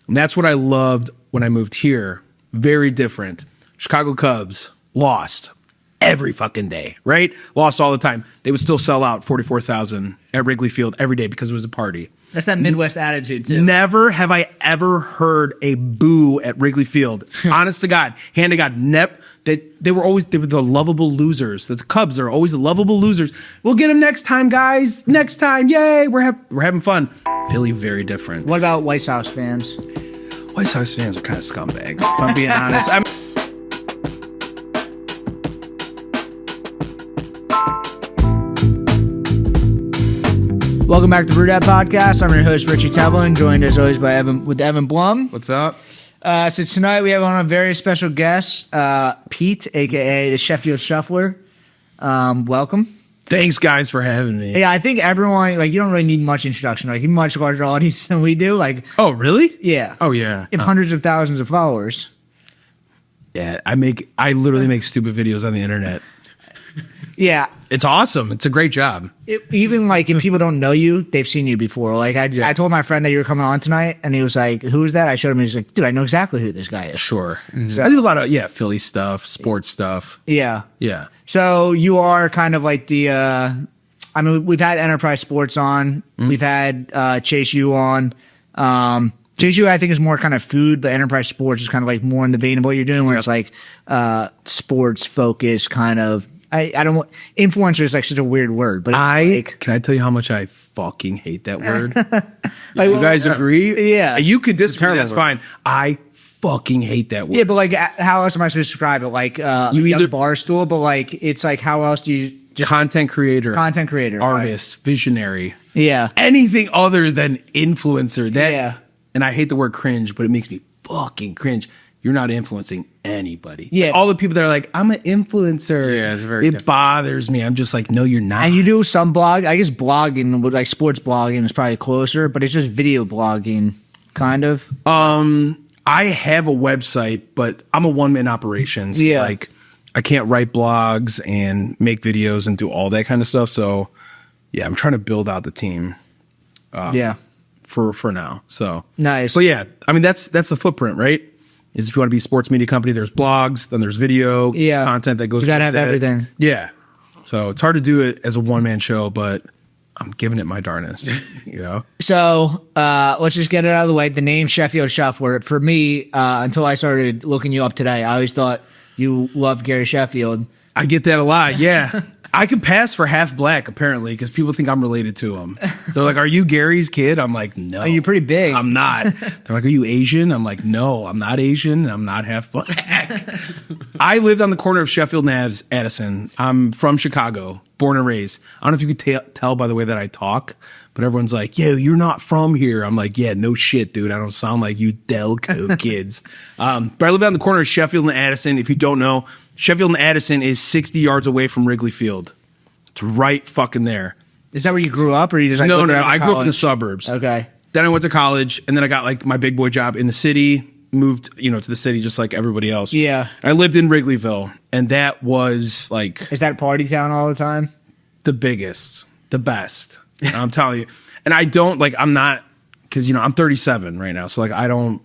And that's what I loved when I moved here. Very different. Chicago Cubs lost every fucking day, right? Lost all the time. They would still sell out 44,000 at Wrigley Field every day because it was a party. That's that Midwest attitude, too. Never have I ever heard a boo at Wrigley Field. Honest to God, hand to God, they were the lovable losers. The Cubs are always the lovable losers. We'll get them next time, guys. Next time, yay! We're having fun. Philly, very different. What about White Sox fans? White Sox fans are kind of scumbags, if I'm being honest. Welcome back to Brew That Podcast. I'm your host, Richie Tevlin, joined as always by Evan Blum. What's up? So tonight we have on a very special guest, Pete, a.k.a. the Sheffield Shuffler. Welcome. Thanks, guys, for having me. Yeah, I think everyone, you don't really need much introduction. You have a much larger audience than we do. Oh, really? Yeah. Oh, yeah. You have hundreds of thousands of followers. Yeah, I literally make stupid videos on the internet. Yeah. It's awesome. It's a great job. Even if people don't know you, they've seen you before. I told my friend that you were coming on tonight, and he was like, "Who is that?" I showed him, and he's like, "Dude, I know exactly who this guy is." Sure. Mm-hmm. So I do a lot of Philly stuff, sports stuff. Yeah. Yeah. So you are kind of like the we've had Enterprise Sports on. Mm-hmm. We've had Chase U on. Chase U, I think, is more kind of food, but Enterprise Sports is kind of more in the vein of what you're doing, where it's sports focused kind of. I don't want influencer is such a weird word, but can I tell you how much I fucking hate that word? You guys agree? Yeah, you could disagree. That's fine. I fucking hate that word. Yeah, but how else am I supposed to describe it? You either barstool, but it's how else do you just content creator, right. artist, visionary, yeah, anything other than influencer? And I hate the word cringe, but it makes me fucking cringe. You're not influencing anybody. Yeah. All the people that are like, I'm an influencer. Yeah, it's very different. Bothers me. I'm just like, no, you're not. And you do some blog. I guess blogging, sports blogging is probably closer, but it's just video blogging, kind of. I have a website, but I'm a one-man operation. So yeah. I can't write blogs and make videos and do all that kind of stuff. So, yeah, I'm trying to build out the team. Yeah. For now. So. Nice. But yeah, that's the footprint, right? Is if you want to be a sports media company, there's blogs, then there's video content that goes. You gotta have everything. Yeah, so it's hard to do it as a one man show, but I'm giving it my darnest. So let's just get it out of the way. The name Sheffield Shuffler for me, until I started looking you up today, I always thought you loved Gary Sheffield. I get that a lot. Yeah. I could pass for half black, apparently, because people think I'm related to him. They're like, are you Gary's kid? I'm like, no. Oh, you're pretty big. I'm not. They're like, are you Asian? I'm like, no, I'm not Asian. I'm not half black. I lived on the corner of Sheffield and Addison. I'm from Chicago, born and raised. I don't know if you could tell by the way that I talk, but everyone's like, yo, you're not from here. I'm like, yeah, no shit, dude. I don't sound like you Delco kids. But I live on the corner of Sheffield and Addison. If you don't know, Sheffield and Addison is 60 yards away from Wrigley Field. It's right fucking there. Is that where you grew up, or you just no? I grew up in the suburbs. Okay. Then I went to college, and then I got my big boy job in the city. Moved, to the city just like everybody else. Yeah. I lived in Wrigleyville, and that was Is that party town all the time? The biggest, the best. I'm telling you, and I don't I'm not because I'm 37 right now, so I don't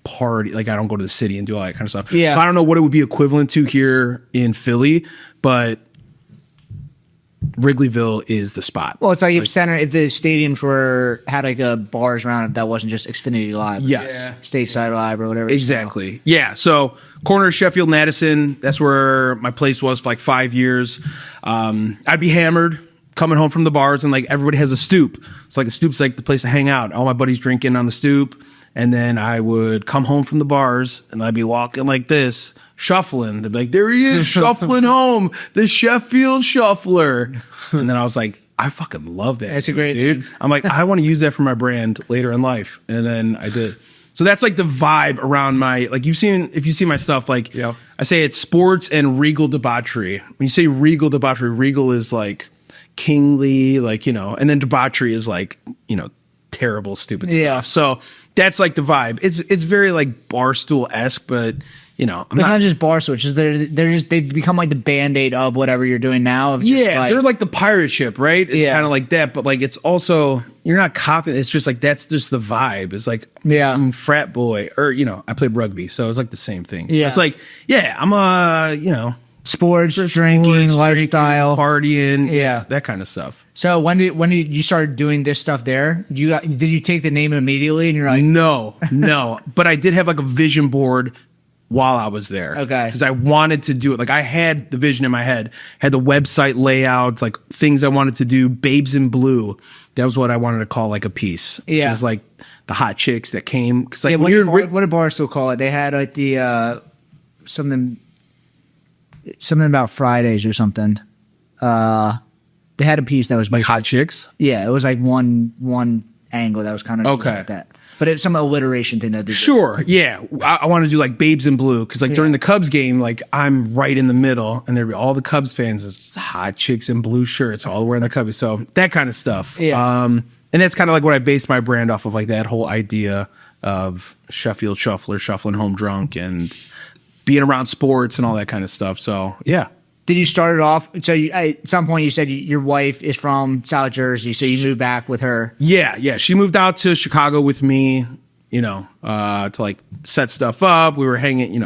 party, I don't go to the city and do all that kind of stuff. Yeah. So I don't know what it would be equivalent to here in Philly, but Wrigleyville is the spot. Well, it's if the stadiums had a bars around it that wasn't just Xfinity Live. Yes. Stateside Live or whatever. Exactly. Yeah. So corner of Sheffield and Addison, that's where my place was for 5 years. I'd be hammered coming home from the bars, and everybody has a stoop. It's a stoop's the place to hang out. All my buddies drinking on the stoop. And then I would come home from the bars, and I'd be walking like this, shuffling. They'd be like, there he is, shuffling home, the Sheffield Shuffler. And then I was like, I fucking love that. That's a great dude. I'm like, I want to use that for my brand later in life. And then I did. So that's the vibe around my, if you see my stuff, I say it's sports and regal debauchery. When you say regal debauchery, regal is kingly, and then debauchery is terrible, stupid stuff. Yeah. So That's like the vibe. It's very like Barstool-esque, but you know, It's not just Barstool. It's just they've become like the Band-Aid of whatever you're doing now. Of just they're like the pirate ship, right? It's kind of like that, but like it's also you're not copying. It's just like that's just the vibe. It's like I'm frat boy, or you know, I played rugby, so it's like the same thing. Yeah, it's like I'm a sports, drinking, lifestyle, partying, that kind of stuff. So when did you start doing this stuff there? Did you take the name immediately and you're like no, but I did have like a vision board while I was there. Okay. Because I wanted to do it. Like I had the vision in my head, had the website layouts, like things I wanted to do. Babes in Blue. That was what I wanted to call like a piece. Yeah. It was like the hot chicks that came. Cause like what did Barstool call it? They had like the something about Fridays or something. They had a piece that was like hot chicks. Yeah, it was like one angle that was kind of okay like that. But it's some alliteration thing that they did. Yeah. I want to do like Babes in Blue because like during the Cubs game, like I'm right in the middle, and there'd be all the Cubs fans, it's hot chicks in blue shirts, all wearing the Cubbies. So that kind of stuff. Yeah. And that's kind of like what I based my brand off of, like that whole idea of Sheffield shuffler, shuffling home drunk, and being around sports and all that kind of stuff. So yeah. Did you start it off? So at some point you said your wife is from South Jersey, so you moved back with her. Yeah. She moved out to Chicago with me, to like set stuff up. We were hanging,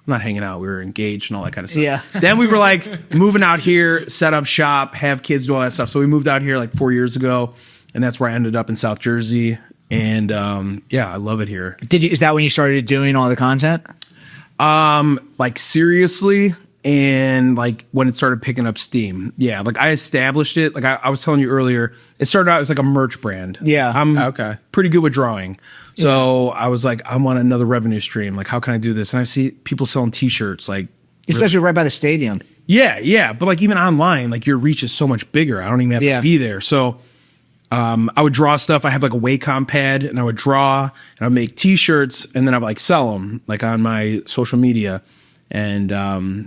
not hanging out. We were engaged and all that kind of stuff. Yeah. Then we were like moving out here, set up shop, have kids, do all that stuff. So we moved out here like 4 years ago, and that's where I ended up in South Jersey. And I love it here. Is that when you started doing all the content? Like seriously. And like when it started picking up steam, like I established it. Like I was telling you earlier, it started out as like a merch brand. Yeah, I'm pretty good with drawing, so I was like, I want another revenue stream. Like, how can I do this? And I see people selling T-shirts, like especially right by the stadium. Yeah, but like even online, like your reach is so much bigger. I don't even have to be there. So I would draw stuff. I have like a Wacom pad, and I would draw, and I'd make T-shirts, and then I would like sell them like on my social media. And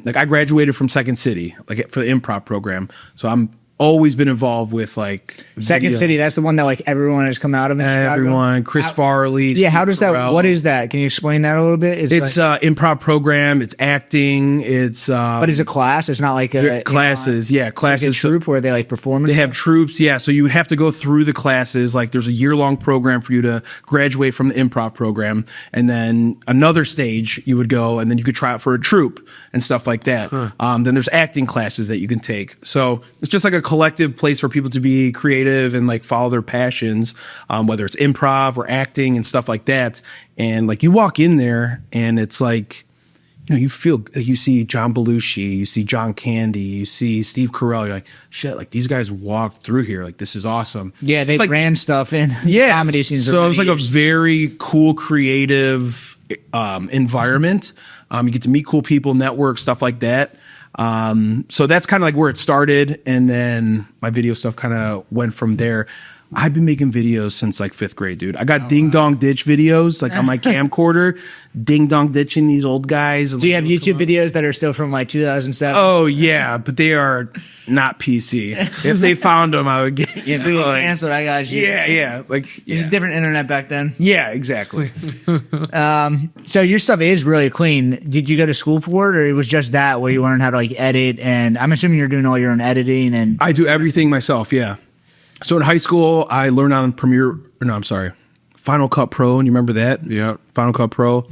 like I graduated from Second City, like for the improv program. So I'm always been involved with like Second City. That's the one that like everyone has come out of. Everyone, Chris Farley. Yeah, how does that? What is that? Can you explain that a little bit? It's like, improv program. It's acting. It's but it's a class. It's not like a classes. Classes. Like a troupe where they like perform. They have troops. Yeah, so you have to go through the classes. Like there's a year-long program for you to graduate from the improv program, and then another stage you would go, and then you could try out for a troupe and stuff like that. Then there's acting classes that you can take. So it's just like a collective place for people to be creative and like follow their passions, whether it's improv or acting and stuff like that. And like you walk in there and it's like, you see John Belushi, you see John Candy, you see Steve Carrell. You're like, shit, like these guys walked through here. Like this is awesome. Yeah, they like, ran stuff in comedy scenes. So it was like a very cool, creative environment. You get to meet cool people, network, stuff like that. So that's kind of like where it started, and then my video stuff kind of went from there. I've been making videos since like 5th grade, dude. I got ding dong ditch videos like on my camcorder, ding dong ditching these old guys. Do you have YouTube videos that are still from like 2007? Oh yeah, but they are not PC. If they found them, I would get canceled. I got you. Yeah. Like it's a different internet back then. Yeah, exactly. So your stuff is really clean. Did you go to school for it, or it was just that where you learned how to like edit? And I'm assuming you're doing all your own editing. And I do everything myself. Yeah. So in high school, I learned on Final Cut Pro. And you remember that? Yeah. Final Cut Pro.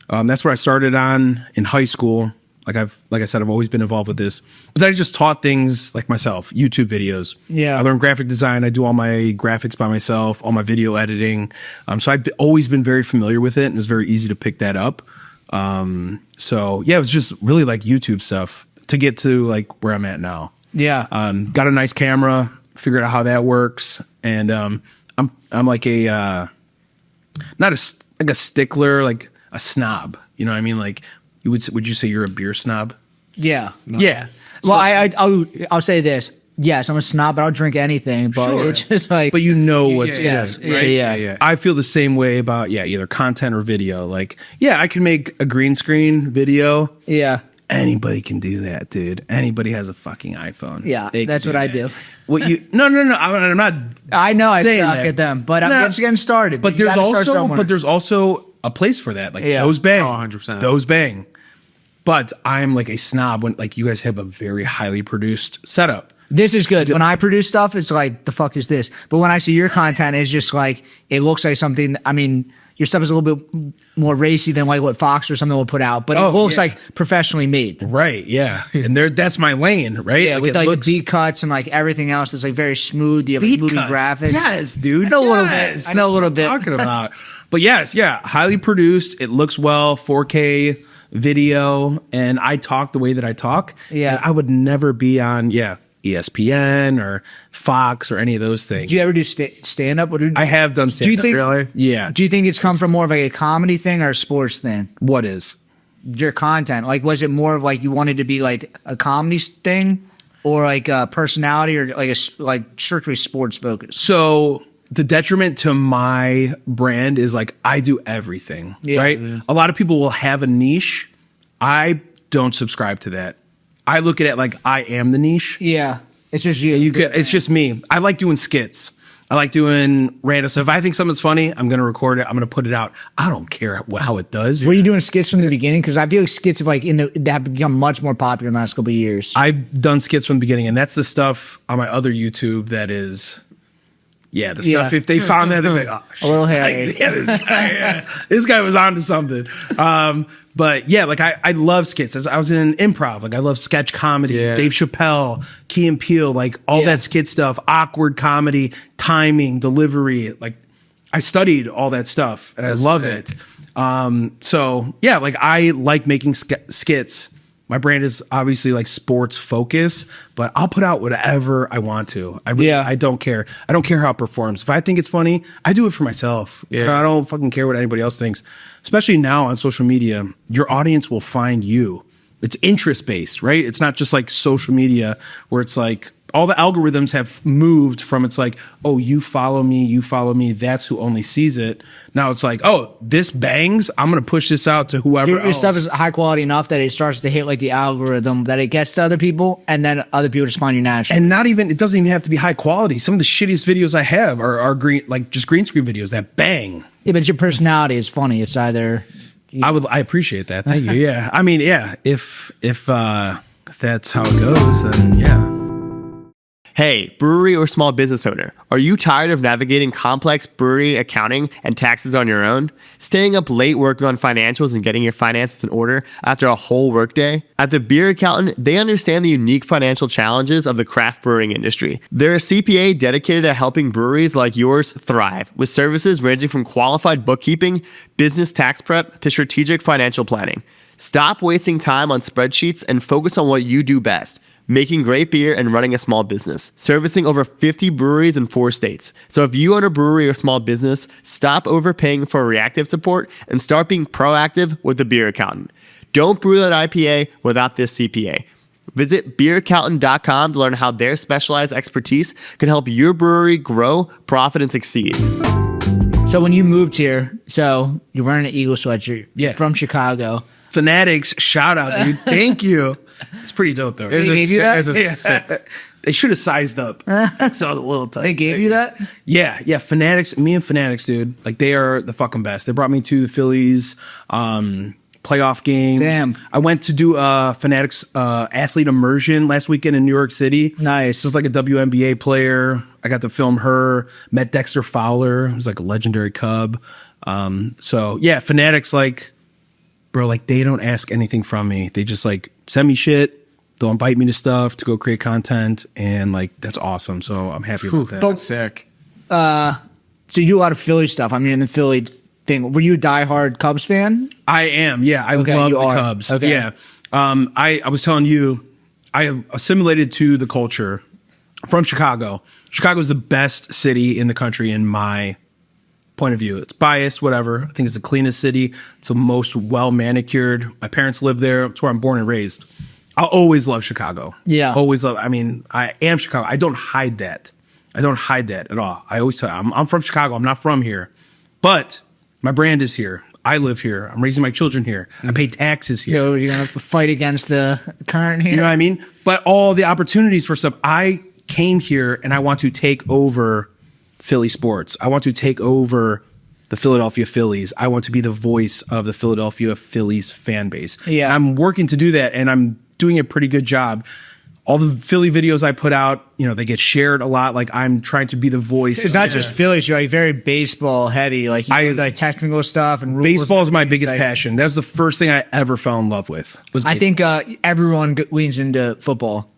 That's where I started on in high school. Like I said, I've always been involved with this. But then I just taught things like myself, YouTube videos. Yeah. I learned graphic design. I do all my graphics by myself, all my video editing. So I've always been very familiar with it, and it was very easy to pick that up. So yeah, it was just really like YouTube stuff to get to like where I'm at now. Yeah. Got a nice camera. Figured out how that works, and I'm like a not a stickler, like a snob. You know what I mean? Like would you say you're a beer snob? Yeah. No. Yeah. So, well, I'll say this. Yes, I'm a snob, but I'll drink anything. But it's just like, but you know what's right? Yeah. I feel the same way about either content or video. Like, I can make a green screen video. Yeah. Anybody can do that, dude. Anybody has a fucking iPhone. Yeah, They can that's what I that. do. What you? No. I'm not. I know I saying suck that. at them, but I'm Nah, just getting started. But You there's gotta start also, somewhere. a place for that. Like Yeah. those bang, 100%. those bang. But I'm like a snob when like you guys have a very highly produced setup. This is good. When I produce stuff, it's like, the fuck is this? But when I see your content, it's just like, it looks like something, I mean, your stuff is a little bit more racy than like what Fox or something will put out, but it looks like professionally made. Right, yeah. And that's my lane, right? Yeah, with it like the beat cuts and like everything else is like very smooth. You have like beat movie cuts. graphics. Yes, dude. I know a little bit. Yes, I know a that's little what bit. I'm talking about. But yes, yeah, highly produced. It looks well, 4K video, and I talk the way that I talk. Yeah. And I would never be on, ESPN or Fox or any of those things. Do you ever do stand up? I have done Do you stand-up. think? Really? Yeah. Do you think it's come from more of like a comedy thing or a sports thing? What is? Your content, like, was it more of like you wanted to be like a comedy thing, or like a personality, or like like strictly sports focused? So the detriment to my brand is like I do everything, Yeah. right? A lot of people will have a niche. I don't subscribe to that. I look at it like I am the niche. Yeah, it's just you. It's just me. I like doing skits. I like doing random stuff. If I think something's funny, I'm going to record it. I'm going to put it out. I don't care how it does. Were you doing skits from the beginning? Because I feel like skits have like have become much more popular in the last couple of years. I've done skits from the beginning, and that's the stuff on my other YouTube that is, the stuff. If they found that, they're like, oh, shit. A little hairy. Like, this guy was onto something. But yeah, like I love skits. I was in improv. Like I love sketch comedy. Yeah. Dave Chappelle, Key and Peele, like all that skit stuff, awkward comedy, timing, delivery. Like I studied all that stuff, and That's I love sick. it. So yeah, like I like making skits. My brand is obviously like sports focused, but I'll put out whatever I want to. I don't care. I don't care how it performs. If I think it's funny, I do it for myself. Yeah. I don't fucking care what anybody else thinks. Especially now on social media, your audience will find you. It's interest based, right? It's not just like social media where it's like all the algorithms have moved from it's like, oh, you follow me, that's who only sees it. Now it's like, oh, this bangs, I'm going to push this out to whoever Your else. stuff is high quality enough that it starts to hit like the algorithm, that it gets to other people, and then other people just find you naturally. And not even, it doesn't even have to be high quality. Some of the shittiest videos I have are green, like just green screen videos that bang. Yeah, but your personality is funny. It's either I appreciate that. Thank you. Yeah. I mean, yeah, if that's how it goes, then yeah. Hey, brewery or small business owner, are you tired of navigating complex brewery accounting and taxes on your own? Staying up late working on financials and getting your finances in order after a whole workday? At the Beer Accountant, they understand the unique financial challenges of the craft brewing industry. They're a CPA dedicated to helping breweries like yours thrive, with services ranging from qualified bookkeeping, business tax prep, to strategic financial planning. Stop wasting time on spreadsheets and focus on what you do best: making great beer and running a small business, servicing over 50 breweries in 4 states. So if you own a brewery or small business, stop overpaying for reactive support and start being proactive with the Beer Accountant. Don't brew that IPA without this CPA. Visit beeraccountant.com to learn how their specialized expertise can help your brewery grow, profit, and succeed. So when you moved here, so you're wearing an Eagle sweatshirt. Yeah. From Chicago. Fanatics, shout out, dude. Thank you. It's pretty dope, though. They gave you that? They should have sized up. So a little tight. They gave you that? Yeah. Fanatics, me and Fanatics, dude. Like they are the fucking best. They brought me to the Phillies playoff games. Damn. I went to do Fanatics athlete immersion last weekend in New York City. Nice. So it's like a WNBA player. I got to film her. Met Dexter Fowler, who's like a legendary Cub. So yeah, Fanatics, like, bro, like they don't ask anything from me. They just like send me shit. They'll invite me to stuff to go create content, and like that's awesome. So I'm happy about that. That's sick. So you do a lot of Philly stuff. I mean, in the Philly thing, were you a diehard Cubs fan? I am. Yeah, I Okay, love you the are. Cubs. Okay. Yeah. I was telling you, I have assimilated to the culture from Chicago. Chicago is the best city in the country in my point of view. It's biased, whatever. I think it's the cleanest city. It's the most well manicured. My parents live there. It's where I'm born and raised. I'll always love Chicago. Yeah. Always love. I mean, I am Chicago. I don't hide that. I don't hide that at all. I always tell you, I'm from Chicago. I'm not from here. But my brand is here. I live here. I'm raising my children here. I pay taxes here. So you're gonna fight against the current here. You know what I mean? But all the opportunities for stuff, I came here and I want to take over Philly sports. I want to take over the Philadelphia Phillies. I want to be the voice of the Philadelphia Phillies fan base. Yeah. I'm working to do that, and I'm doing a pretty good job. All the Philly videos I put out, they get shared a lot. Like, I'm trying to be the voice. It's not just Phillies. You're like very baseball heavy. Like, you do, like technical stuff and rules. Baseball is my biggest passion. That was the first thing I ever fell in love with. I think everyone leans into football.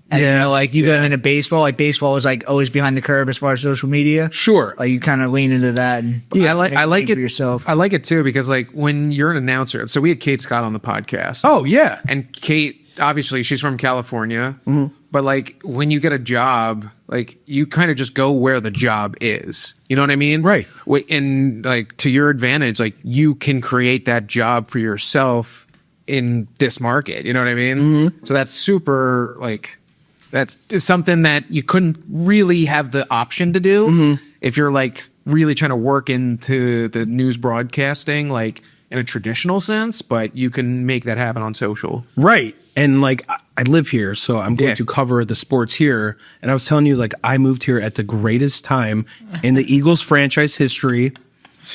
And, you go into baseball. Like, baseball is like always behind the curve as far as social media. Sure. Like, you kind of lean into that. And I like it for yourself. I like it too because like when you're an announcer. So we had Kate Scott on the podcast. Oh yeah, and Kate, obviously, she's from California. But like when you get a job, like you kind of just go where the job is. You know what I mean? Right. And like to your advantage, like you can create that job for yourself in this market. You know what I mean? So that's super like. That's something that you couldn't really have the option to do if you're like really trying to work into the news broadcasting, like in a traditional sense, but you can make that happen on social. Right. And like, I live here, so I'm going to cover the sports here. And I was telling you, like, I moved here at the greatest time in the Eagles franchise history.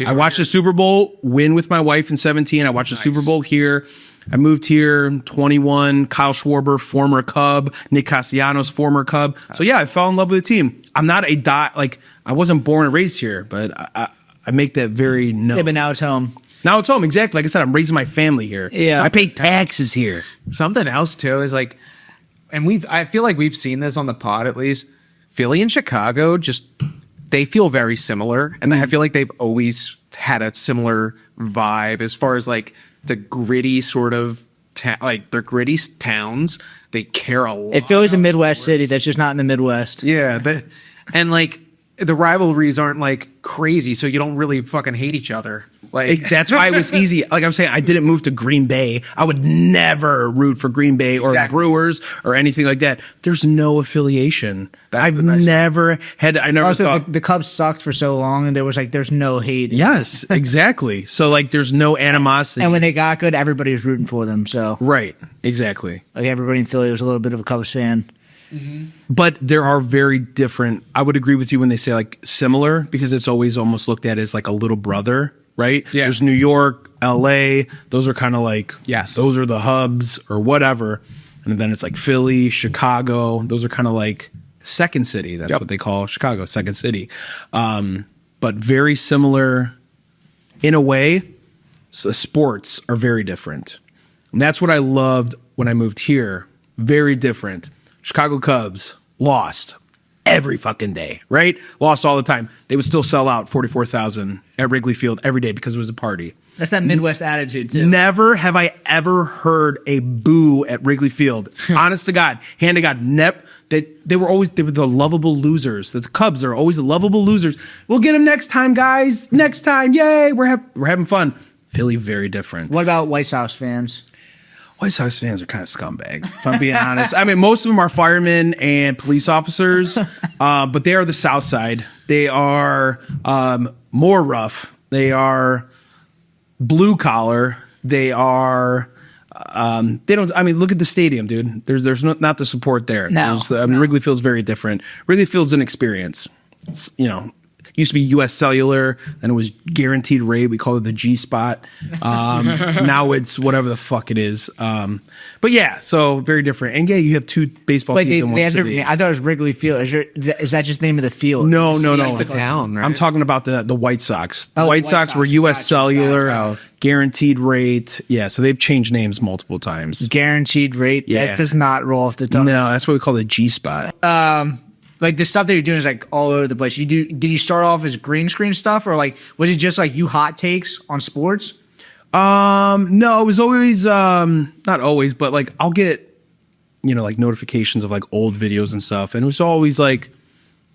I watched the Super Bowl win with my wife in 17. I watched the Super Bowl here. I moved here, 21, Kyle Schwarber, former Cub, Nick Castellanos, former Cub. So yeah, I fell in love with the team. I'm not I wasn't born and raised here, but I make that very known. Yeah, but now it's home. Now it's home, exactly. Like I said, I'm raising my family here. Yeah. So I pay taxes here. Something else too is like, and I feel like we've seen this on the pod at least. Philly and Chicago they feel very similar, and I feel like they've always had a similar vibe as far as like the gritty sort of like they're gritty towns. They care a lot. It feels a Midwest city that's just not in the Midwest. Yeah, and like the rivalries aren't like crazy, so you don't really fucking hate each other. Like That's why it was easy. Like I'm saying, I didn't move to Green Bay. I would never root for Green Bay or the Brewers or anything like that. There's no affiliation. I've never had. I never Also, thought the Cubs sucked for so long, and there's no hate. Yes, exactly. So like, there's no animosity. And when they got good, everybody was rooting for them. So Right, exactly. like everybody in Philly was a little bit of a Cubs fan. But there are very different. I would agree with you when they say like similar, because it's always almost looked at as like a little brother, right? Yeah. There's New York, LA. Those are kind of like, Yes. those are the hubs or whatever. And then it's like Philly, Chicago. Those are kind of like second city. That's what they call Chicago, second city. But very similar in a way. So the sports are very different. And that's what I loved when I moved here. Very different. Chicago Cubs lost every fucking day, right? Lost all the time. They would still sell out 44,000 at Wrigley Field every day because it was a party. That's that Midwest attitude too. Never have I ever heard a boo at Wrigley Field. Honest to God, hand to God, they were the lovable losers. The Cubs are always the lovable losers. We'll get them next time, guys. Next time, yay! We're having fun. Philly, very different. What about White Sox fans? White Sox fans are kind of scumbags, if I'm being honest. I mean, most of them are firemen and police officers, but they are the South Side. They are more rough. They are blue collar. They are. They don't. I mean, look at the stadium, dude. There's not the support there. No. Wrigley Field's very different. Wrigley Field's an experience. It's, used to be U.S. Cellular, then it was Guaranteed Rate. We called it the G Spot. Now it's whatever the fuck it is. But yeah, so very different. And yeah, you have two baseball Wait, teams in one city. I thought it was Wrigley Field. Is that just the name of the field? No. the town, right? I'm talking about the White Sox. The Oh, White Sox were U.S. Gotcha. Cellular, Guaranteed Rate. Yeah, so they've changed names multiple times. Guaranteed Rate. Yeah. That does not roll off the tongue. No, that's what we call the G Spot. Like the stuff that you're doing is like all over the place. Did you start off as green screen stuff, or like was it just like you hot takes on sports? No, it was always not always, but like I'll get like notifications of like old videos and stuff, and it was always like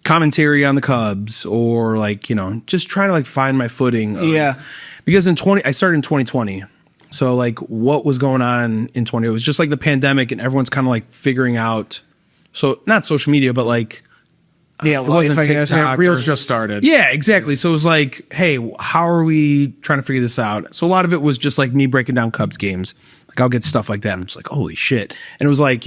commentary on the Cubs or like just trying to like find my footing. Yeah, because I started in 2020, so like what was going on in 20? It was just like the pandemic, and everyone's kind of like figuring out. So not social media, but like Yeah, it wasn't TikTok. Reels just started. Yeah, exactly. So it was like, hey, how are we trying to figure this out? So a lot of it was just like me breaking down Cubs games. Like I'll get stuff like that. I'm just like, holy shit. And it was like,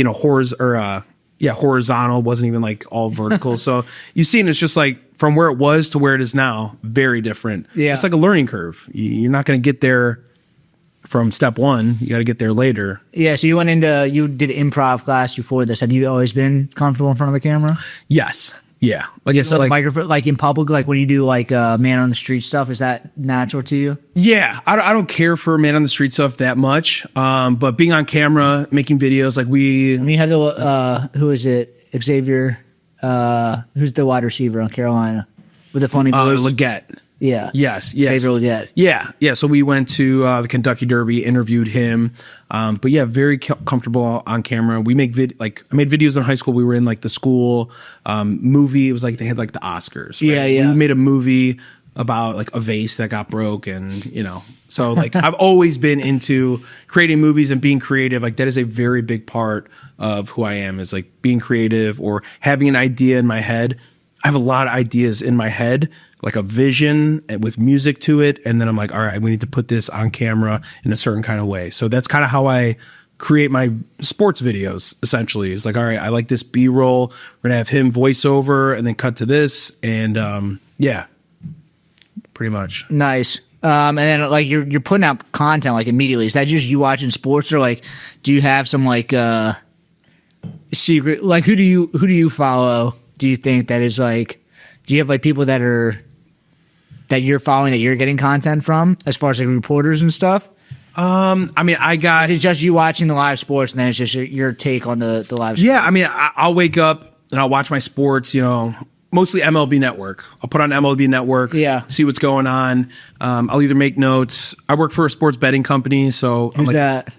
horizontal, wasn't even like all vertical. So you see, and it's just like from where it was to where it is now, very different. Yeah. It's like a learning curve. You're not going to get there from step one. You got to get there later. Yeah, so you did improv class before this. Have you always been comfortable in front of the camera? Yes. Yeah. Like I said, Like like, microphone, like in public, like when you do like man on the street stuff, is that natural to you? yeah, I don't care for man on the street stuff that much. But being on camera, making videos, like I mean, you had the, who is it? Xavier, who's the wide receiver on Carolina with the funny voice? Leggett. Yeah. Yes. Xavier Leggett. Yeah. So we went to the Kentucky Derby, interviewed him. But yeah, very comfortable on camera. We make I made videos in high school. We were in like the school movie. It was like they had like the Oscars. Right? Yeah. We made a movie about like a vase that got broke, and so like I've always been into creating movies and being creative. Like that is a very big part of who I am, is like being creative or having an idea in my head. I have a lot of ideas in my head, like a vision with music to it. And then I'm like, all right, we need to put this on camera in a certain kind of way. So that's kind of how I create my sports videos, essentially. It's like, all right, I like this B-roll. We're going to have him voiceover and then cut to this. And yeah, pretty much. Nice. And then like you're putting out content like immediately. Is that just you watching sports, or like do you have some like secret, like who do you follow? Do you think that is like, do you have like people that you're following that you're getting content from as far as like reporters and stuff? I mean, Is it just you watching the live sports and then it's just your take on the live sports? Yeah, I mean, I'll wake up and I'll watch my sports, mostly MLB Network. I'll put on MLB Network, see what's going on. I'll either make notes. I work for a sports betting company, so Who's that?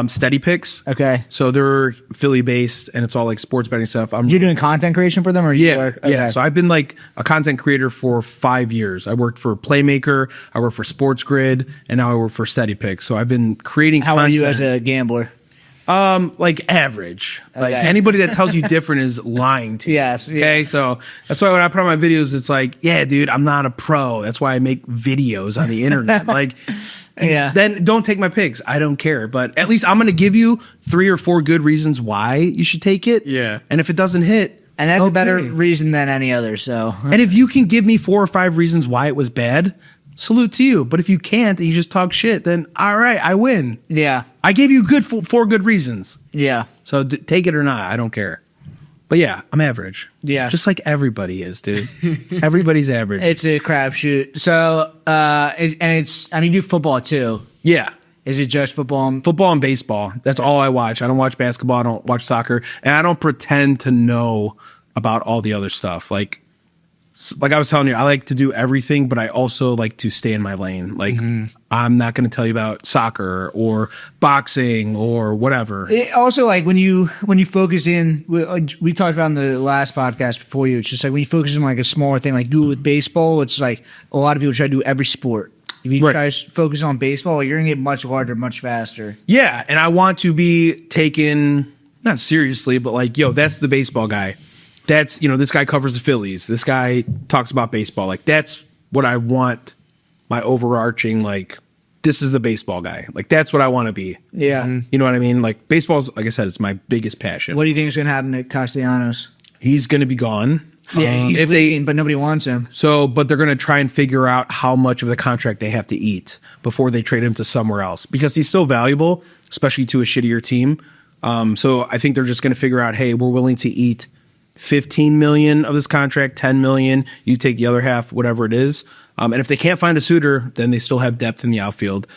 Steady Picks. Okay. So they're Philly based and it's all like sports betting stuff. You're doing content creation for them, or yeah. So I've been like a content creator for 5 years. I worked for Playmaker, I worked for Sports Grid, and now I work for Steady Picks. So I've been creating How content. are you as a gambler? Like average. Like anybody that tells you different is lying to you. Yes. Yeah. Okay. So that's why when I put on my videos, it's like, yeah, dude, I'm not a pro. That's why I make videos on the internet. Like, Yeah. then don't take my picks. I don't care. But at least I'm going to give you 3 or 4 good reasons why you should take it. Yeah. And if it doesn't hit, And that's a better okay. reason than any other. So And if you can give me 4 or 5 reasons why it was bad, salute to you. But if you can't and you just talk shit, then all right, I win. yeah. I gave you 4 good reasons. Yeah. So take it or not, I don't care. But yeah, I'm average. Yeah. Just like everybody is, dude. Everybody's average. It's a crapshoot. So, you do football too. Yeah. Is it just football? Football and baseball. That's all I watch. I don't watch basketball. I don't watch soccer. And I don't pretend to know about all the other stuff. Like I was telling you, I like to do everything, but I also like to stay in my lane. Like I'm not going to tell you about soccer or boxing or whatever. It also, like when you focus in, we talked about in the last podcast before you. It's just like when you focus on like a smaller thing, like do it with baseball. It's like a lot of people try to do every sport. If you try to focus on baseball, you're gonna get much larger, much faster. Yeah, and I want to be taken not seriously, but like, yo, that's the baseball guy. That's, this guy covers the Phillies. This guy talks about baseball. Like, that's what I want, my overarching, like, this is the baseball guy. Like, that's what I want to be. Yeah. You know what I mean? Like, baseball's, like I said, it's my biggest passion. What do you think is gonna happen to Castellanos? He's going to be gone. Yeah, he's leaving, but nobody wants him. So, but they're going to try and figure out how much of the contract they have to eat before they trade him to somewhere else, because he's still valuable, especially to a shittier team. So I think they're just going to figure out, hey, we're willing to eat 15 million of this contract, 10 million. You take the other half, whatever it is. And if they can't find a suitor, then they still have depth in the outfield,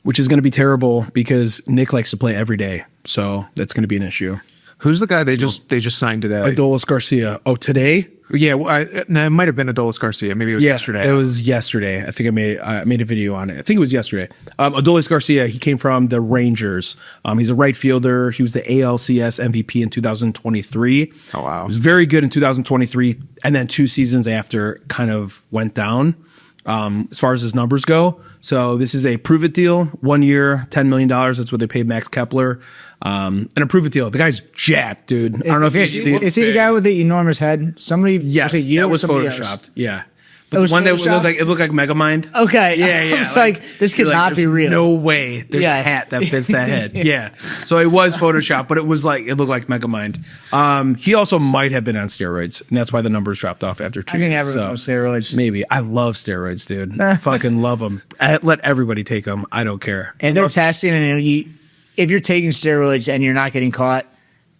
which is going to be terrible because Nick likes to play every day. So that's going to be an issue. Who's the guy they just signed today? Adolis Garcia. Oh, today? Yeah, it might have been Adolis Garcia. Maybe it was yesterday. It was yesterday. I think I made a video on it. I think it was yesterday. Adolis Garcia, he came from the Rangers. He's a right fielder. He was the ALCS MVP in 2023. Oh, wow. He was very good in 2023, and then 2 seasons after kind of went down. as far as his numbers go. So this is a prove it deal, 1 year, $10 million. That's what they paid Max Kepler. And a prove it deal. The guy's jacked, dude. I don't know if you see it. Is he the guy with the enormous head? Somebody? Yes, was it you that or was somebody photoshopped. else? Yeah. It But was the one that photoshopped? looked like Megamind. Okay. Yeah. I was like, this could not be there's real. No way. There's Yeah. a hat that fits that head. Yeah. So it was Photoshop, but it looked like Megamind. He also might have been on steroids, and that's why the numbers dropped off after 2 I think years. everyone's on steroids. Maybe. I love steroids, dude. I fucking love them. Let everybody take them. I don't care. And they're testing, and if you're taking steroids and you're not getting caught,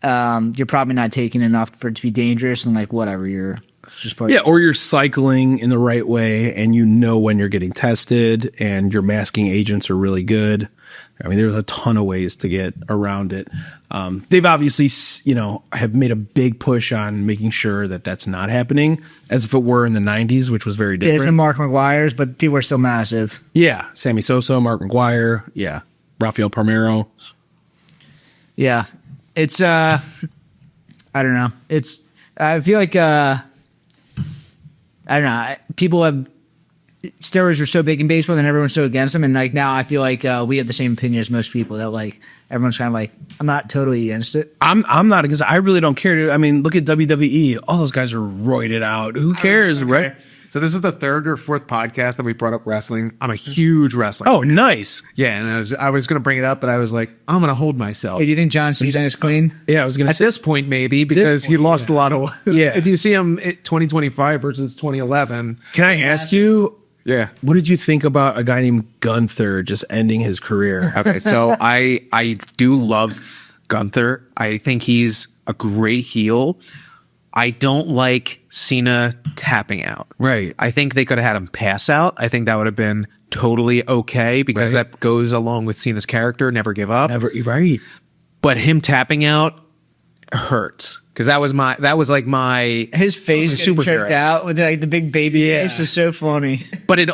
you're probably not taking enough for it to be dangerous, and like whatever, you're just part. Yeah, or you're cycling in the right way and you know when you're getting tested and your masking agents are really good. I mean, there's a ton of ways to get around it. They've obviously, have made a big push on making sure that that's not happening as if it were in the 90s, which was very There's different. been Mark McGuire's, but people are still massive. Yeah, Sammy Sosa, Mark McGuire, yeah, Rafael Palmeiro. Yeah, it's I don't know. I feel like I don't know. People have steroids were so big in baseball, and everyone's so against them. And like now, I feel like we have the same opinion as most people. That like everyone's kind of like, I'm not totally against it. I'm not because I really don't care. Dude. I mean, look at WWE. All those guys are roided out. Who cares, right? So this is the third or fourth podcast that we brought up wrestling. I'm a huge wrestler. Oh, nice. Yeah, and I was going to bring it up, but I was like, I'm going to hold myself. Hey, do you think John Cena is clean? Yeah, I was gonna At say. this point, maybe, because he lost a lot of... Yeah. If you see him at 2025 versus 2011... Can I ask you? Yeah. What did you think about a guy named Gunther just ending his career? Okay, so I do love Gunther. I think he's a great heel. I don't like Cena tapping out. Right. I think they could have had him pass out. I think that would have been totally okay because Right. that goes along with Cena's character, never give up. Never, right. But him tapping out hurts because that was like my His face a getting superhero. tripped out with like the big baby Yeah. face is so funny. But it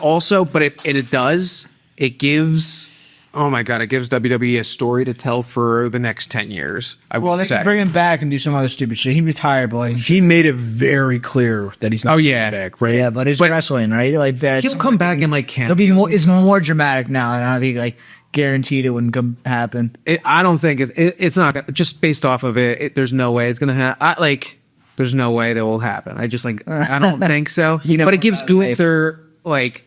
gives oh my god, it gives WWE a story to tell for the next 10 years. I Well, would they say. can bring him back and do some other stupid shit. He retired, but like, He made it very clear that he's not back, right? yeah, but it's wrestling, right? Like that's, He'll come back in like It'll be more. It's more dramatic now, and I think like guaranteed it wouldn't come happen. I don't think it's not gonna, just based off of it. There's no way it's gonna happen. There's no way that will happen. I don't think so. But it gives Gunther like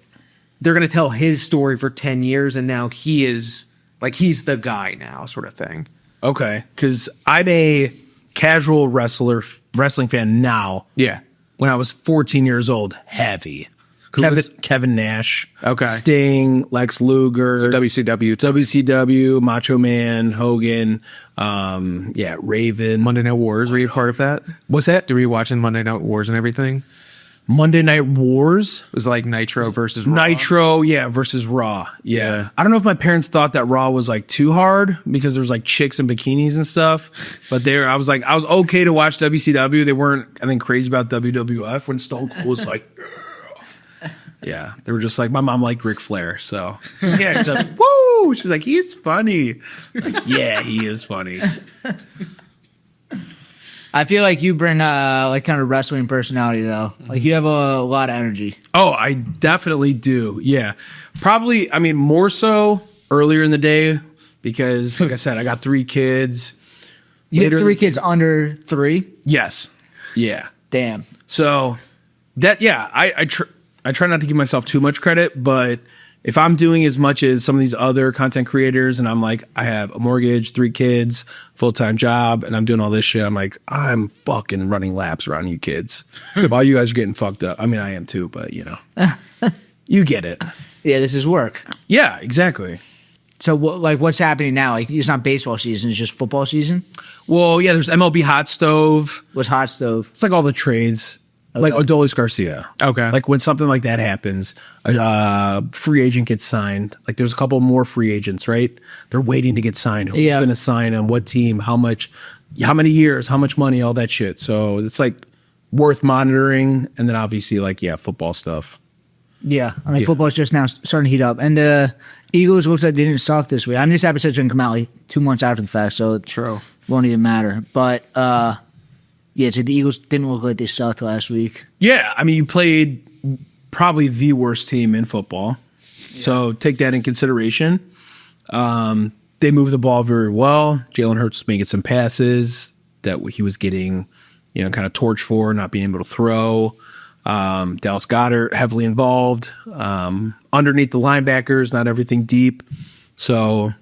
they're gonna tell his story for 10 years, and now he's the guy now, sort of thing. Okay. Because I'm a casual wrestling fan now. Yeah. When I was 14 years old, heavy. Kevin Nash. Okay. Sting, Lex Luger. WCW, WCW, Macho Man, Hogan, Raven. Monday Night Wars. Were you part of that? What's that? Were you watching Monday Night Wars and everything? Monday Night Wars? It was like Nitro versus Raw. Nitro, versus Raw. Yeah. I don't know if my parents thought that Raw was like too hard because there was like chicks in bikinis and stuff. But I was okay to watch WCW. They weren't, I think, crazy about WWF when Stone Cold was like, yeah. They were just like, my mom liked Ric Flair. So, yeah, she's like, woo! She's like, he's funny. Like, yeah, he is funny. I feel like you bring like kind of wrestling personality though. Like you have a lot of energy. Oh, I definitely do. Yeah. Probably, I mean, more so earlier in the day because, like I said, I got 3 kids. You Later- have 3 kids under 3. Yes. Yeah. Damn. So that, I try not to give myself too much credit, but if I'm doing as much as some of these other content creators and I'm like, I have a mortgage, 3 kids, full-time job, and I'm doing all this shit, I'm like, I'm fucking running laps around you kids while you guys are getting fucked up. I mean, I am too, but you get it. Yeah, this is work. Yeah, exactly. So what's happening now? Like it's not baseball season; it's just football season. Well, yeah, there's MLB Hot Stove. What's hot stove? It's like all the trades. Like Adolis Garcia. Okay. Like when something like that happens, a free agent gets signed. Like there's a couple more free agents, right? They're waiting to get signed. Who's Yeah. going to sign them? What team? How much? How many years? How much money? All that shit. So it's like worth monitoring. And then obviously football stuff. Yeah, I mean football's just now starting to heat up, and the Eagles looks like they didn't suck this week. I mean, this episode's gonna come out like 2 months after the fact, so it won't even matter. But yeah, so the Eagles didn't look like they sucked last week. Yeah. I mean, you played probably the worst team in football. So take that in consideration. They move the ball very well. Jalen Hurts was making some passes that he was getting, kind of torch for, not being able to throw. Dallas Goedert heavily involved. Underneath the linebackers, not everything deep. So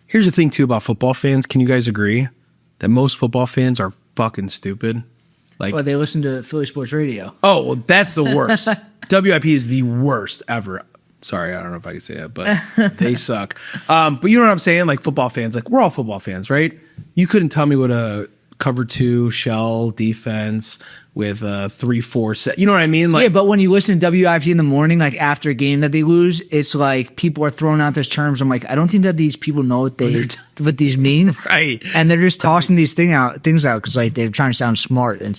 here's the thing, too, about football fans. Can you guys agree that most football fans are fucking stupid? Well, they listen to Philly Sports Radio. Oh, well, that's the worst. WIP is the worst ever. Sorry, I don't know if I can say that, but they suck. But you know what I'm saying? Like football fans, like we're all football fans, right? You couldn't tell me what a cover 2 shell defense with a 3-4 set. You know what I mean? Like, yeah, but when you listen to WIP in the morning, like after a game that they lose, it's like people are throwing out these terms. I'm like, I don't think that these people know what these mean, right? And they're just tossing these things out because like they're trying to sound smart. And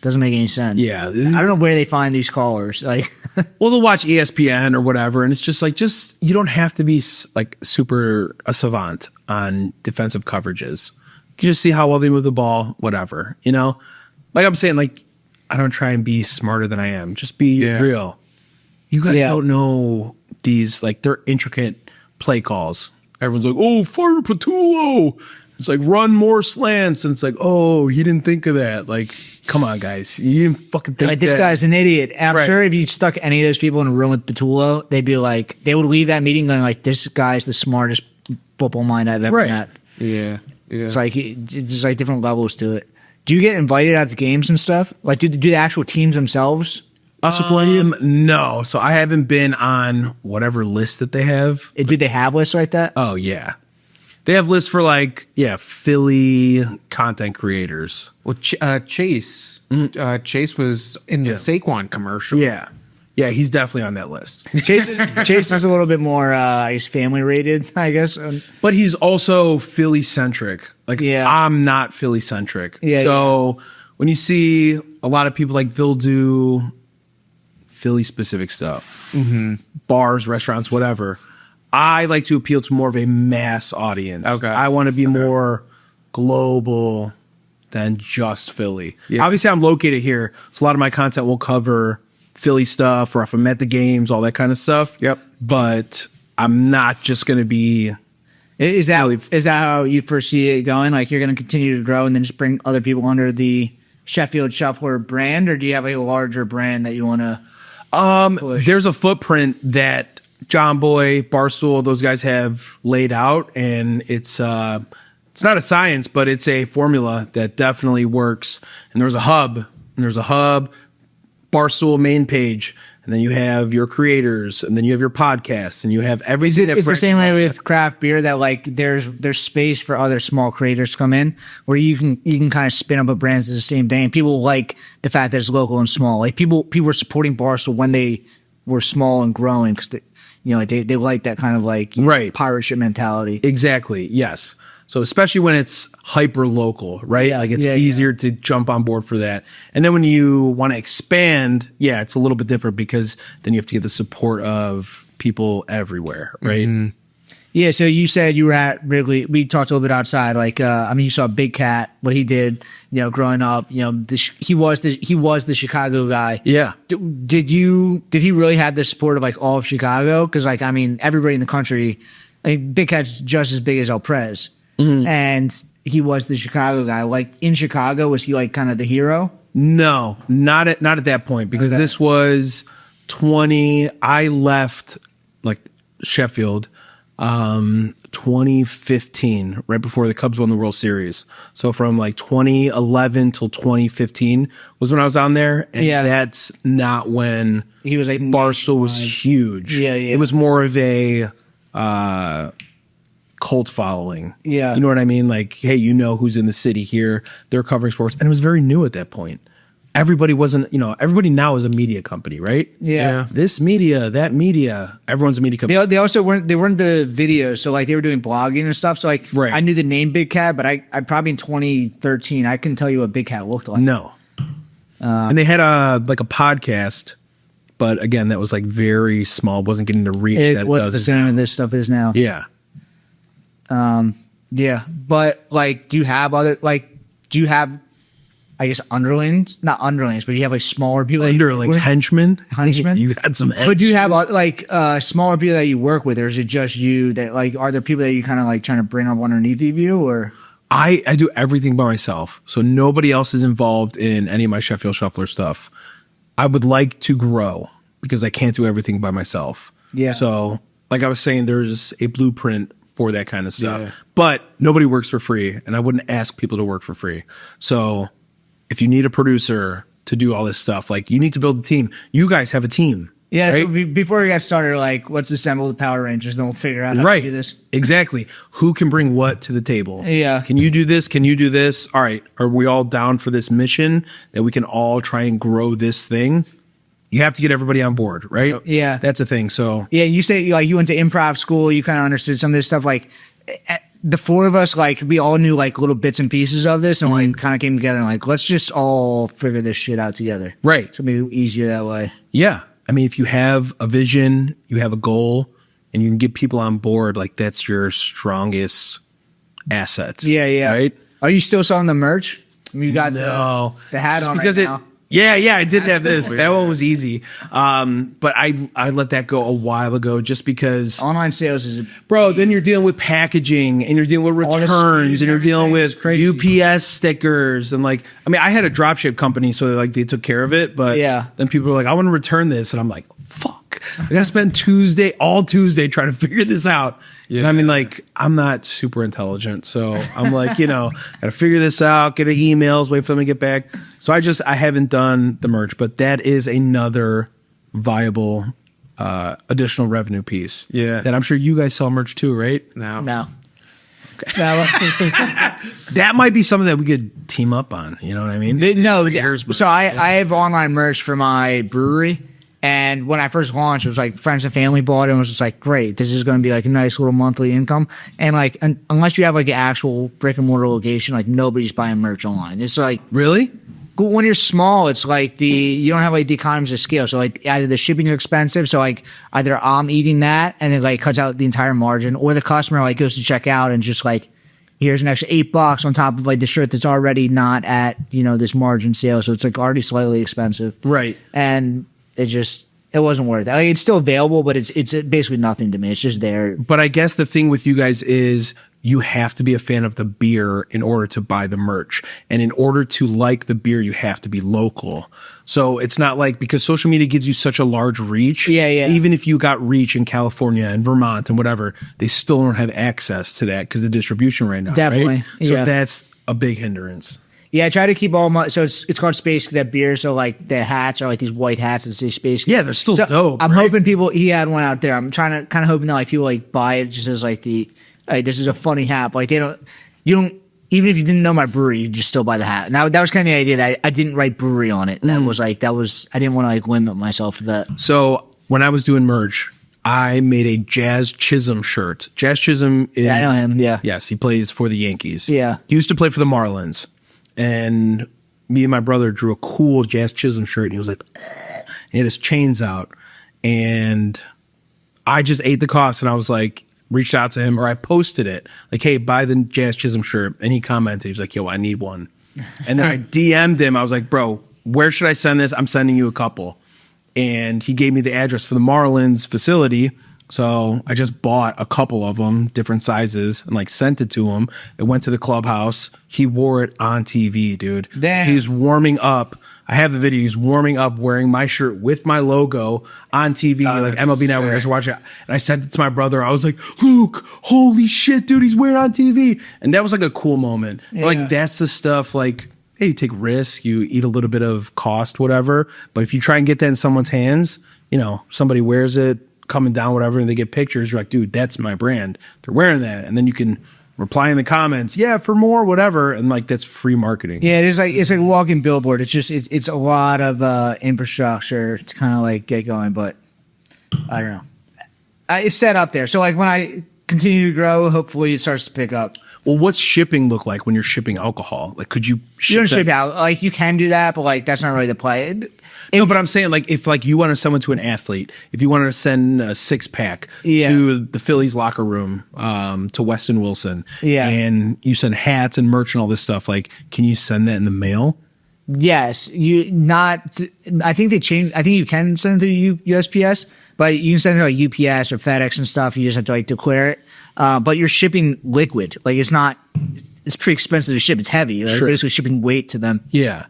doesn't make any sense. Yeah, I don't know where they find these callers. Like, well, they'll watch ESPN or whatever, and it's just like you don't have to be like super a savant on defensive coverages. You just see how well they move the ball, whatever. Like I'm saying, like I don't try and be smarter than I am. Just be real. You guys don't know these, like they're intricate play calls. Everyone's like, "Oh, fire Patullo." It's like run more slants, and it's like, "Oh, you didn't think of that." Like, come on, guys, you didn't fucking think. Like this guy's an idiot. And I'm sure if you stuck any of those people in a room with Patullo, they'd be like, they would leave that meeting going like, "This guy's the smartest football mind I've ever met." Yeah. It's like it's just like different levels to it. Do you get invited out to games and stuff? Like, do the actual teams themselves support you? No. So I haven't been on whatever list that they have. Do they have lists like that? Oh, yeah. They have lists for Philly content creators. Well, Chase. Chase was in the Saquon commercial. Yeah. Yeah, he's definitely on that list. Chase is a little bit more, he's family rated, I guess. But he's also Philly centric. Like, I'm not Philly centric. So when you see a lot of people like they'll do Philly specific stuff, bars, restaurants, whatever. I like to appeal to more of a mass audience. Okay. I want to be more global than just Philly. Yeah. Obviously, I'm located here, so a lot of my content will cover Philly stuff, or if I'm at the games, all that kind of stuff. Yep. But I'm not just going to be. Is that how you foresee it going? Like you're going to continue to grow and then just bring other people under the Sheffield Shuffler brand, or do you have a larger brand that you want to push? There's a footprint that John Boy, Barstool, those guys have laid out, and it's not a science, but it's a formula that definitely works. And there's a hub, Barstool main page, and then you have your creators, and then you have your podcasts, and you have everything. It's the same way with craft beer that like there's space for other small creators to come in where you can kind of spin up a brand as the same thing. And people like the fact that it's local and small. Like people were supporting Barstool when they were small and growing because they like that kind of like pirate ship mentality. Exactly. Yes. So especially when it's hyper local, right? Yeah, like it's easier to jump on board for that. And then when you want to expand, it's a little bit different because then you have to get the support of people everywhere, right? Mm-hmm. Yeah. So you said you were at Wrigley. We talked a little bit outside. Like, you saw Big Cat, what he did, growing up. He was the Chicago guy. Yeah. Did he really have the support of like all of Chicago? Because everybody in the country, Big Cat's just as big as El Prez. Mm-hmm. And he was the Chicago guy. Like in Chicago, was he like kind of the hero? No, not at that point, because this was 20. I left like Sheffield 2015, right before the Cubs won the World Series. So from like 2011 till 2015 was when I was down there, and that's not when he was like Barstool was huge. Yeah. It was more of a cult following. Yeah. You know what I mean? Like, hey, who's in the city here. They're covering sports. And it was very new at that point. Everybody wasn't, everybody now is a media company, right? Yeah. This media, that media, everyone's a media company. They also weren't the videos. So like they were doing blogging and stuff. So like I knew the name Big Cat, but I probably in 2013, I couldn't tell you what Big Cat looked like. No. And they had a podcast, but again, that was like very small. Wasn't getting the reach that it does. The same as this stuff is now. Yeah. Yeah, but like, do you have I guess underlings, not underlings, but you have like smaller people. Underlings, henchmen. Henchmen? You had some But do you have like smaller people that you work with, or is it just you that like, are there people that you kind of like trying to bring up underneath of you, or? I do everything by myself. So nobody else is involved in any of my Sheffield Shuffler stuff. I would like to grow because I can't do everything by myself. Yeah. So like I was saying, there's a blueprint for that kind of stuff. Yeah. But nobody works for free, and I wouldn't ask people to work for free. So if you need a producer to do all this stuff, like you need to build a team. You guys have a team. Yeah, right? so before we got started, like, let's assemble the Power Rangers, then we'll figure out how to do this. Exactly. Who can bring what to the table? Yeah. Can you do this? Can you do this? All right. Are we all down for this mission that we can all try and grow this thing? You have to get everybody on board, right? Yeah. That's a thing. So Yeah, you say like you went to improv school, you kind of understood some of this stuff. Like the four of us, like we all knew like little bits and pieces of this, and like kind of came together and like, let's just all figure this shit out together. right. So maybe easier that way. Yeah. I mean, if you have a vision, you have a goal, and you can get people on board, like that's your strongest asset. Yeah, yeah. Right? Are you still selling the merch? I mean, you got No. the hat Just on because right it. now. Yeah, I did have this. That one was easy. But I let that go a while ago just because, Online sales is bro, then you're dealing with packaging and you're dealing with All this returns and you're dealing with crazy. UPS stickers and like, I mean, I had a dropship company, so like they took care of it, but Yeah. then people were like, I want to return this. And I'm like, fuck, I gotta spend all Tuesday trying to figure this out. Yeah. I mean, like, I'm not super intelligent. So I'm like, gotta figure this out, get emails, wait for them to get back. So I haven't done the merch, but that is another viable additional revenue piece. Yeah. That I'm sure you guys sell merch too, right? No. no. No. That might be something that we could team up on. You know what I mean? No, so I have online merch for my brewery, and when I first launched, it was like friends and family bought it, and it was just like, great, this is going to be like a nice little monthly income. And like, unless you have like an actual brick and mortar location, like nobody's buying merch online. It's like Really? when you're small, it's like you don't have like the economies of scale. So like either the shipping is expensive, so like either I'm eating that and it like cuts out the entire margin, or the customer like goes to check out and just like, here's an extra $8 on top of like the shirt that's already not at this margin sale, so it's like already slightly expensive, Right. and it wasn't worth it. Like, it's still available, but it's basically nothing to me. It's just there. But I guess the thing with you guys is you have to be a fan of the beer in order to buy the merch. And in order to like the beer, you have to be local. So it's not like, because social media gives you such a large reach. Yeah. Even if you got reach in California and Vermont and whatever, they still don't have access to that because of distribution right now. Definitely, Right? So yeah. that's a big hindrance. Yeah, I try to keep all my. So it's called Space Cadet beer. So like the hats are like these white hats that say Space Cadet. Yeah, they're still So dope. I'm right? hoping people. He had one out there. I'm trying to kind of hoping that like people like buy it just as like this is a funny hat. But, like you don't. Even if you didn't know my brewery, you just still buy the hat. Now that was kind of the idea that I didn't write brewery on it. That was I didn't want to like limit myself to that. So when I was doing merch, I made a Jazz Chisholm shirt. Jazz Chisholm is. Yeah, I know him, yeah. Yes, he plays for the Yankees. Yeah. He used to play for the Marlins. And me and my brother drew a cool Jazz Chisholm shirt. And he was like, eh. He had his chains out. And I just ate the cost. And I was like, reached out to him, or I posted it. Like, hey, buy the Jazz Chisholm shirt. And he commented. He was like, yo, I need one. And then I DM'd him. I was like, bro, where should I send this? I'm sending you a couple. And he gave me the address for the Marlins facility. So I just bought a couple of them, different sizes, and like sent it to him. It went to the clubhouse. He wore it on TV, dude. Damn. He's warming up. I have the video. He's warming up wearing my shirt with my logo on TV, like that's MLB Network. I was sick. watching it. And I sent it to my brother. I was like, Luke, holy shit, dude, he's wearing it on TV. And that was like a cool moment. But, Yeah. like, that's the stuff, like, hey, you take risks, you eat a little bit of cost, whatever. But if you try and get that in someone's hands, somebody wears it, coming down, whatever, and they get pictures, you're like, dude, that's my brand. They're wearing that. And then you can reply in the comments, yeah, for more, whatever. And like, that's free marketing. Yeah, it's like a walking billboard. It's just it's a lot of infrastructure to kind of like get going, but I don't know. It's set up there. So like when I continue to grow, hopefully it starts to pick up. Well, what's shipping look like when you're shipping alcohol? Like, could you You don't that? ship out. Like you can do that, but like that's not really the play. No, but I'm saying, like, if like you want to send one to an athlete, if you wanted to send a 6-pack Yeah. to the Phillies locker room, to Weston Wilson, Yeah. and you send hats and merch and all this stuff, like, can you send that in the mail? Yes, you not. I think they changed. I think you can send it to USPS, but you can send it to like UPS or FedEx and stuff. You just have to like declare it. But you're shipping liquid. Like it's not. It's pretty expensive to ship. It's heavy. Like, basically shipping weight to them. Yeah.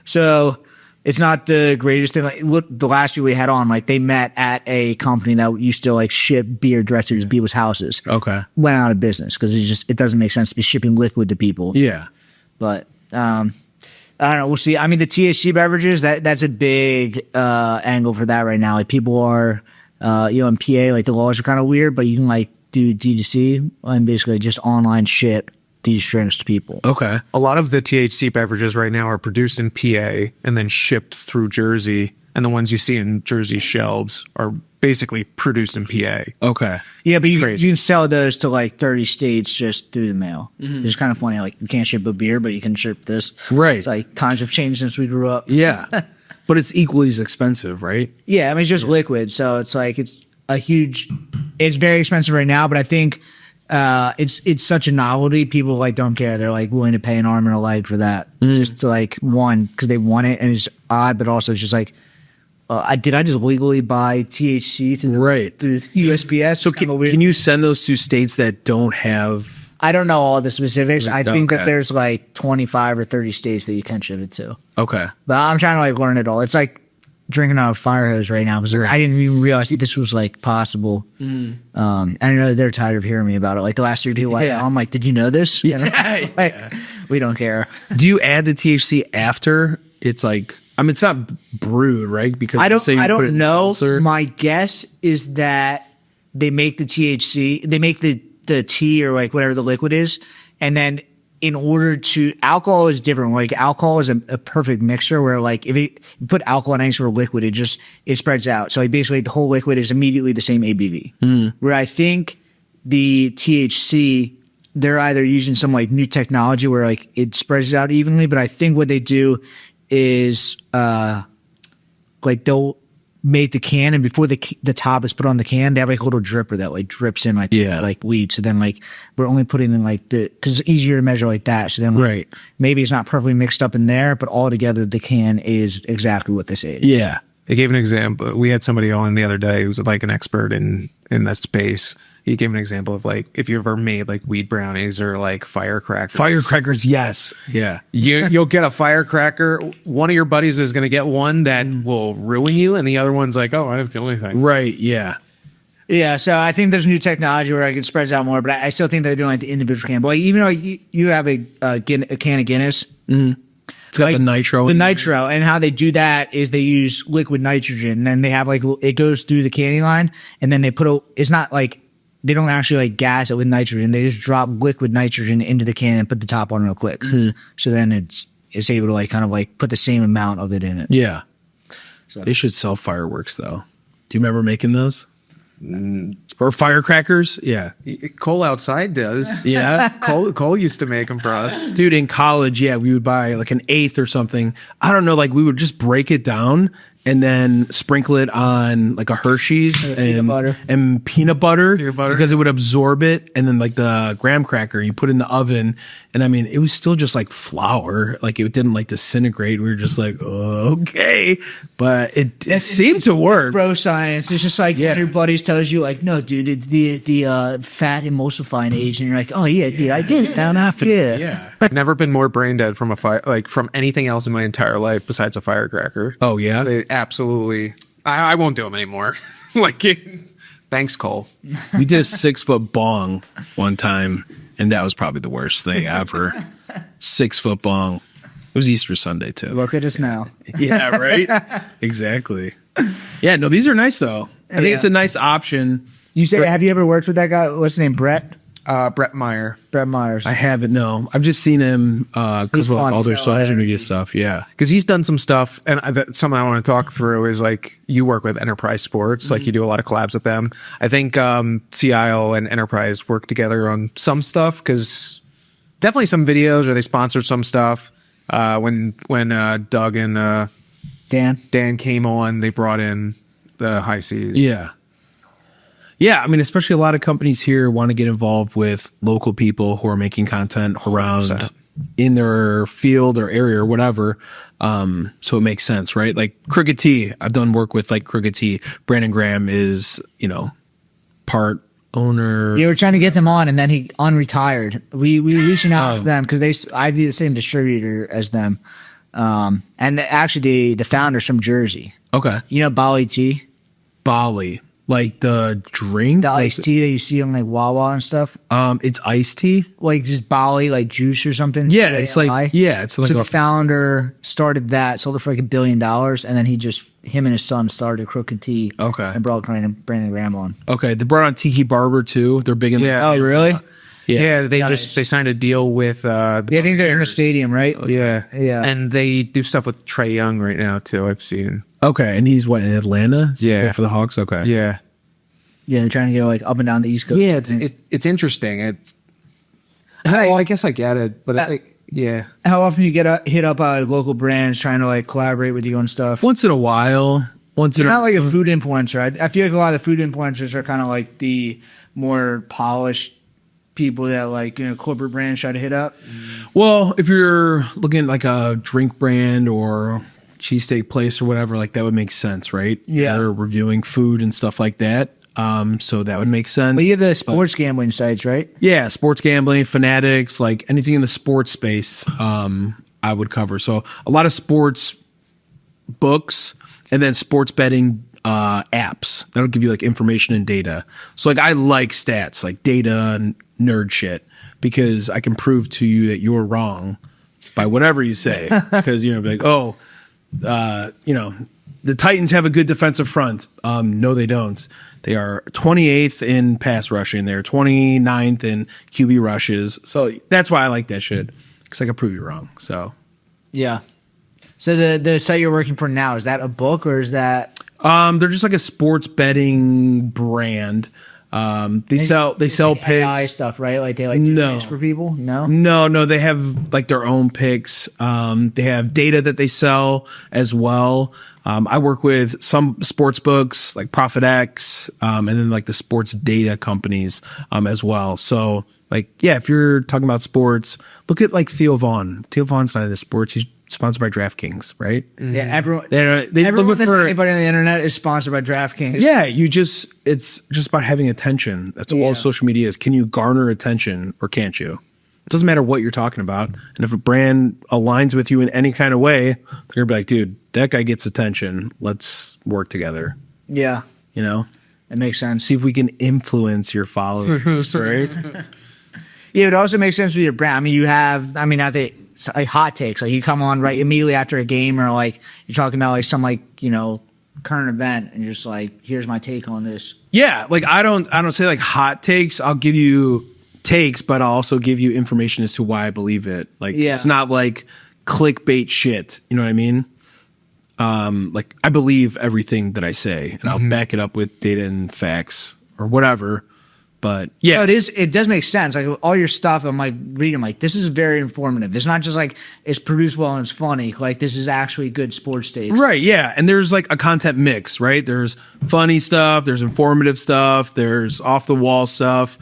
So it's not the greatest thing. Like look, the last year we had on, like they met at a company that used to like ship beer directly to people's houses. Okay. Went out of business because it doesn't make sense to be shipping liquid to people. Yeah. But I don't know. We'll see. I mean, the THC beverages that's a big angle for that right now. Like people are, in PA, like the laws are kind of weird, but you can like do D2C and basically just online ship these drinks to people. Okay. A lot of the THC beverages right now are produced in PA and then shipped through Jersey, and the ones you see in Jersey shelves are basically produced in PA. Okay. Yeah, but you can sell those to like 30 states just through the mail. It's kind of funny. Like you can't ship a beer, but you can ship this. Right. It's like times have changed since we grew up. Yeah. But it's equally as expensive, right? Yeah, I mean it's just liquid, so it's like it's very expensive right now. But I think it's such a novelty. People like don't care. They're like willing to pay an arm and a leg for that, just to like one because they want it, and it's odd, but also it's just like. I just legally buy THC through USPS? So can you send those to states that don't have? I don't know all the specifics. I think that Okay. there's like 25 or 30 states that you can ship it to. Okay. But I'm trying to like learn it all. It's like drinking out of a fire hose right now because I didn't even realize this was like possible. And I know they're tired of hearing me about it. Like the last 3 people I'm like, did you know this? Yeah. Like, we don't care. Do you add the THC after it's like? I mean, it's not brewed, right? Because I say you don't put it in know. seltzer. My guess is that they make the THC, they make the tea or like whatever the liquid is, and then in order to alcohol is different. Like alcohol is a perfect mixture where like if you put alcohol in any sort of liquid, it spreads out. So like basically the whole liquid is immediately the same ABV. Where I think the THC, they're either using some like new technology where like it spreads out evenly, but I think what they do is like they'll make the can, and before the top is put on the can, they have like a little dripper that like drips in like weed. So then like we're only putting in like because it's easier to measure like that. So then like, maybe it's not perfectly mixed up in there, but all together the can is exactly what they say. Yeah. They gave an example. We had somebody on the other day who's like an expert in that space. He gave an example of like if you ever made like weed brownies or like firecrackers. Firecrackers, yes. Yeah. You'll get a firecracker. One of your buddies is going to get one that will ruin you, and the other one's like, oh, I didn't feel anything. Right. Yeah. Yeah, so I think there's new technology where it spreads out more, but I still think they're doing like the individual can. But like, even though you have a can of Guinness, it's got like, the nitro. the nitro, and how they do that is they use liquid nitrogen, and then they have like it goes through the canning line, and then they it's not like they don't actually like gas it with nitrogen. They just drop liquid nitrogen into the can and put the top on real quick. So then it's able to like kind of like put the same amount of it in it. Yeah. They should sell fireworks though. Do you remember making those? Or firecrackers? Yeah. Cole outside does. Yeah. Cole used to make them for us. Dude, in college, we would buy like an eighth or something. I don't know, like we would just break it down and then sprinkle it on like a Hershey's and peanut butter because it would absorb it. And then like the graham cracker, you put in the oven. And I mean, it was still just like flour. Like it didn't like disintegrate. We were just like, oh, okay. But it seemed to work. Bro science. It's just like your buddies tells you like, no, dude, the fat emulsifying agent. You're like, oh yeah, dude, I did it down after. Yeah. I've never been more brain dead from from anything else in my entire life besides a firecracker. Oh yeah. They absolutely. I won't do them anymore. Thanks, Cole. We did a 6-foot bong one time, and that was probably the worst thing ever. 6-foot bong. It was Easter Sunday too. Look at us now. Yeah, right? Exactly. Yeah, no, these are nice though. I think it's a nice option. You say, have you ever worked with that guy? What's his name? Brett Meyer. Brett Myers. I haven't, no. I've just seen him because of all their social media stuff. Yeah. Because he's done some stuff, and something I want to talk through is like you work with Enterprise Sports, like you do a lot of collabs with them. I think Sea Isle and Enterprise work together on some stuff because definitely some videos, or they sponsored some stuff. When Doug and Dan came on, they brought in the High Seas. Yeah. Yeah, I mean, especially a lot of companies here want to get involved with local people who are making content around in their field or area or whatever. So it makes sense, right? Like Crooked T, I've done work with like Crooked T. Brandon Graham is, part owner. You were trying to get them on, and then he unretired. We reaching out to them because I do the same distributor as them. And actually, the founder's from Jersey. Okay. Bali tea, Bali, like the drink, the iced tea that you see on like Wawa and stuff. It's iced tea. Like just Bali, like juice or something. Yeah, it's like so the founder started that, sold it for like $1 billion, and then him and his son started Crooked Tea. Okay. And brought Brandon Graham on. Okay, they brought on Tiki Barber too. They're big in Oh, really? Yeah, they signed a deal with. I think they're in the stadium, right? Yeah, Yeah. and they do stuff with Trae Young right now too. I've seen. Okay, and he's in Atlanta? Yeah. For the Hawks? Okay. Yeah. Yeah, they're trying to go like up and down the East Coast. Yeah, it's interesting. Well, I guess I get it, but yeah. How often you hit up local brands trying to like collaborate with you on stuff? Once in a while. You're not like a food influencer. I feel like a lot of the food influencers are kind of like the more polished people that like corporate brands try to hit up. Well, if you're looking at like a drink brand or cheesesteak place or whatever, like that would make sense, right? Yeah. They're reviewing food and stuff like that. So that would make sense. But you have the sports gambling sites, right? Yeah, sports gambling, fanatics, like anything in the sports space, I would cover. So a lot of sports books and then sports betting apps that'll give you like information and data. So like I like stats, like data and nerd shit, because I can prove to you that you're wrong by whatever you say. Because be like, the Titans have a good defensive front. No, they don't. They are 28th in pass rushing. They're 29th in QB rushes. So that's why I like that shit, because I can prove you wrong. So Yeah. So the site you're working for now, is that a book or is that? they're just like a sports betting brand. They sell like picks. AI stuff, right? Like they like do No. picks for people? No. No, they have like their own picks. They have data that they sell as well. I work with some sports books like ProfitX, and then like the sports data companies, as well. So like, yeah, if you're talking about sports, look at like Theo Vaughn. Theo Vaughn's not into sports. He's sponsored by DraftKings, right? Yeah, everyone. Everyone Everyone anybody on the internet is sponsored by DraftKings. Yeah, it's just about having attention. That's all social media is. Can you garner attention or can't you? It doesn't matter what you're talking about. And if a brand aligns with you in any kind of way, they're going to be like, dude, that guy gets attention. Let's work together. Yeah, it makes sense. See if we can influence your followers, right? Yeah, it also makes sense with your brand. I mean, not the like hot takes. Like you come on right immediately after a game, or like you're talking about like some current event, and you're just like, here's my take on this. Yeah, like I don't say like hot takes. I'll give you takes, but I'll also give you information as to why I believe it. Like it's not like clickbait shit. You know what I mean? Like I believe everything that I say, and I'll back it up with data and facts or whatever. But yeah, No, it does make sense. Like all your stuff, I'm like reading, I'm like, this is very informative. It's not just like it's produced well and it's funny. Like this is actually good sports takes. right, yeah. And there's like a content mix, right? There's funny stuff, there's informative stuff, there's off the wall stuff.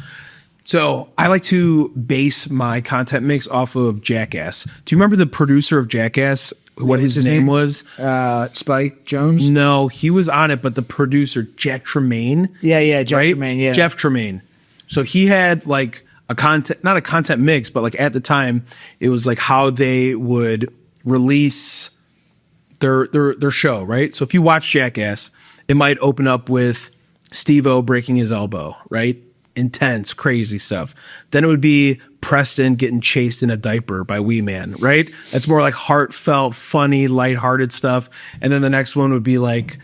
So I like to base my content mix off of Jackass. Do you remember the producer of Jackass? What his name was? Spike Jones? No, he was on it, but the producer, Jack Tremaine. Yeah, Jeff right? Tremaine, yeah. Jeff Tremaine. So he had like not a content mix, but like at the time, it was like how they would release their show, right? So if you watch Jackass, it might open up with Steve-O breaking his elbow, right? Intense, crazy stuff. Then it would be Preston getting chased in a diaper by Wee Man, right? That's more like heartfelt, funny, lighthearted stuff. And then the next one would be like,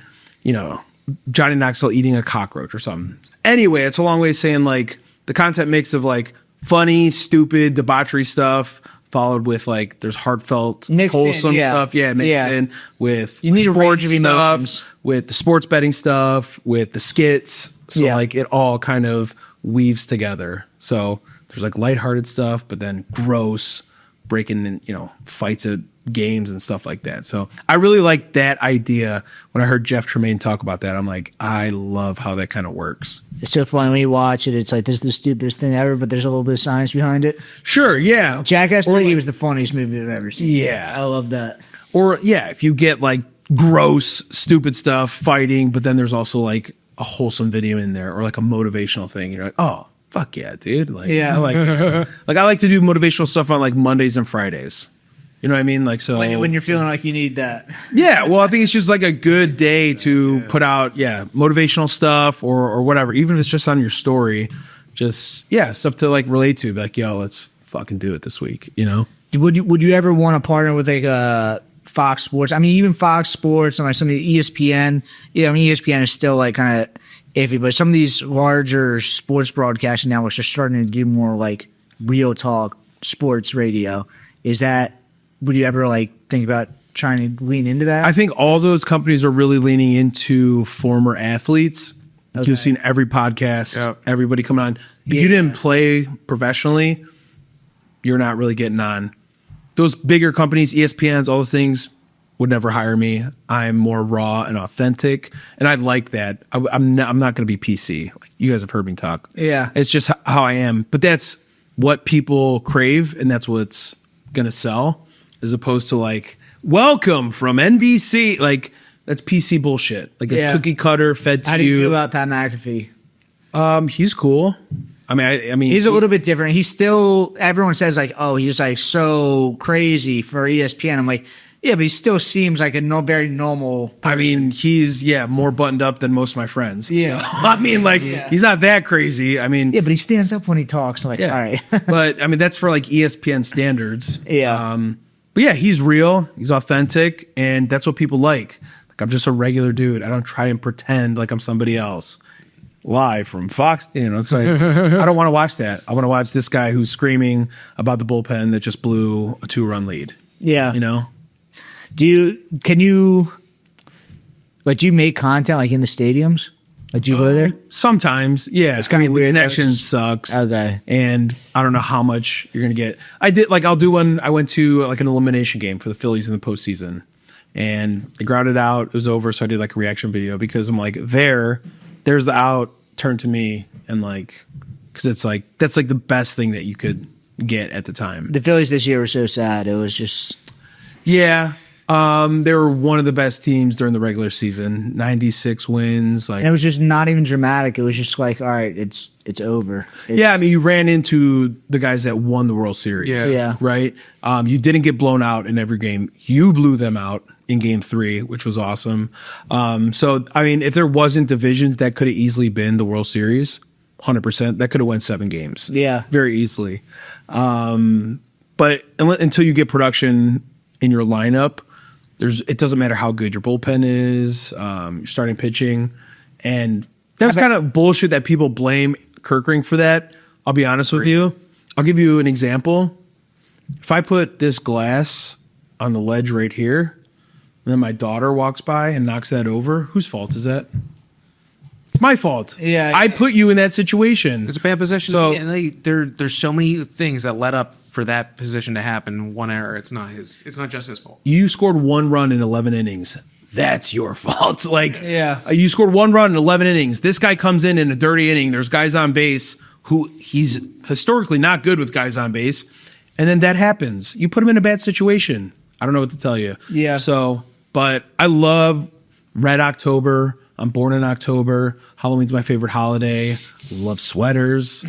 Johnny Knoxville eating a cockroach or something. Anyway, it's a long way of saying like the content mix of like funny, stupid, debauchery stuff followed with like there's heartfelt, wholesome stuff. Yeah, mixed in with you need sports a range of emotions. stuff, with the sports betting stuff, with the skits. So like it all kind of weaves together. So there's like lighthearted stuff, but then gross, breaking in, fights at games and stuff like that. So I really like that idea. When I heard Jeff Tremaine talk about that, I'm like, I love how that kind of works. It's so funny when you watch it. It's like, this is the stupidest thing ever, but there's a little bit of science behind it. Sure, yeah. Jackass 3 was the funniest movie I've ever seen. Yeah. I love that. Or, yeah, if you get like gross, stupid stuff, fighting, but then there's also like a wholesome video in there or like a motivational thing. You're like, oh, fuck yeah, dude. Like, Yeah. I like it. Like, I like to do motivational stuff on like Mondays and Fridays. You know what I mean? Like, so When you're feeling like you need that. yeah, well, I think it's just like a good day to put out, motivational stuff or whatever, even if it's just on your story, just, stuff to like relate to. Be like, yo, let's fucking do it this week, you know? Would you ever want to partner with like a Fox Sports? I mean, even Fox Sports and like some of the ESPN. Yeah, I mean, ESPN is still like kind of iffy, but some of these larger sports broadcasting networks are starting to do more like real talk sports radio. Would you ever like think about trying to lean into that? I think all those companies are really leaning into former athletes. Okay. You've seen every podcast, Yep. everybody coming on. If Yeah. you didn't play professionally, you're not really getting on. Those bigger companies, ESPNs, all those things would never hire me. I'm more raw and authentic, and I like that. I'm not going to be PC. Like, you guys have heard me talk. Yeah. It's just how I am. But that's what people crave, and that's what's going to sell, as opposed to like, welcome from NBC. Like, that's PC bullshit. Like, it's cookie cutter fed to How do you feel you. about Pat McAfee? He's cool. I mean, He's a little bit different. He's still, everyone says like, oh, he's like so crazy for ESPN. I'm like, yeah, but he still seems like a very normal person. I mean, he's more buttoned up than most of my friends. Yeah. So, I mean, like, he's not that crazy. I mean, Yeah, but he stands up when he talks. I'm like, yeah. all right. But I mean, that's for like ESPN standards. Yeah. But yeah, he's real. He's authentic, and that's what people like. Like, I'm just a regular dude. I don't try and pretend like I'm somebody else. Live from Fox, it's like, I don't want to watch that. I want to watch this guy who's screaming about the bullpen that just blew a 2-run lead. Yeah. You know? Do you make content like in the stadiums? Like, do you go there? Sometimes, yeah. It's kinda the weird. connection That's just- sucks. Okay. And I don't know how much you're gonna get. I'll do one. I went to like an elimination game for the Phillies in the postseason, and they grounded out. It was over, so I did like a reaction video because I'm like, there's the out. Turn to me, and like, because it's like that's like the best thing that you could get at the time. The Phillies this year were so sad. It was just, Yeah. They were one of the best teams during the regular season. 96 wins. Like, and it was just not even dramatic. It was just like, all right, it's over. yeah, I mean, you ran into the guys that won the World Series. Yeah. Right? You didn't get blown out in every game. You blew them out in game 3, which was awesome. So, I mean, if there wasn't divisions, that could have easily been the World Series. 100%. That could have won 7 games. Yeah. Very easily. But until you get production in your lineup, it doesn't matter how good your bullpen is, your starting pitching. And that's kind of bullshit that people blame Kirkring for that. I'll be honest with you. I'll give you an example. If I put this glass on the ledge right here, and then my daughter walks by and knocks that over, whose fault is that? It's my fault. Yeah. I put you in that situation. It's a bad position. So- And there's so many things that led up for that position to happen. One error. It's not just his fault. You scored 1 run in 11 innings. That's your fault. Like, Yeah. You scored 1 run in 11 innings. This guy comes in a dirty inning. There's guys on base who he's historically not good with guys on base. And then that happens. You put him in a bad situation. I don't know what to tell you. Yeah. So, but I love Red October. I'm born in October. Halloween's my favorite holiday. Love sweaters,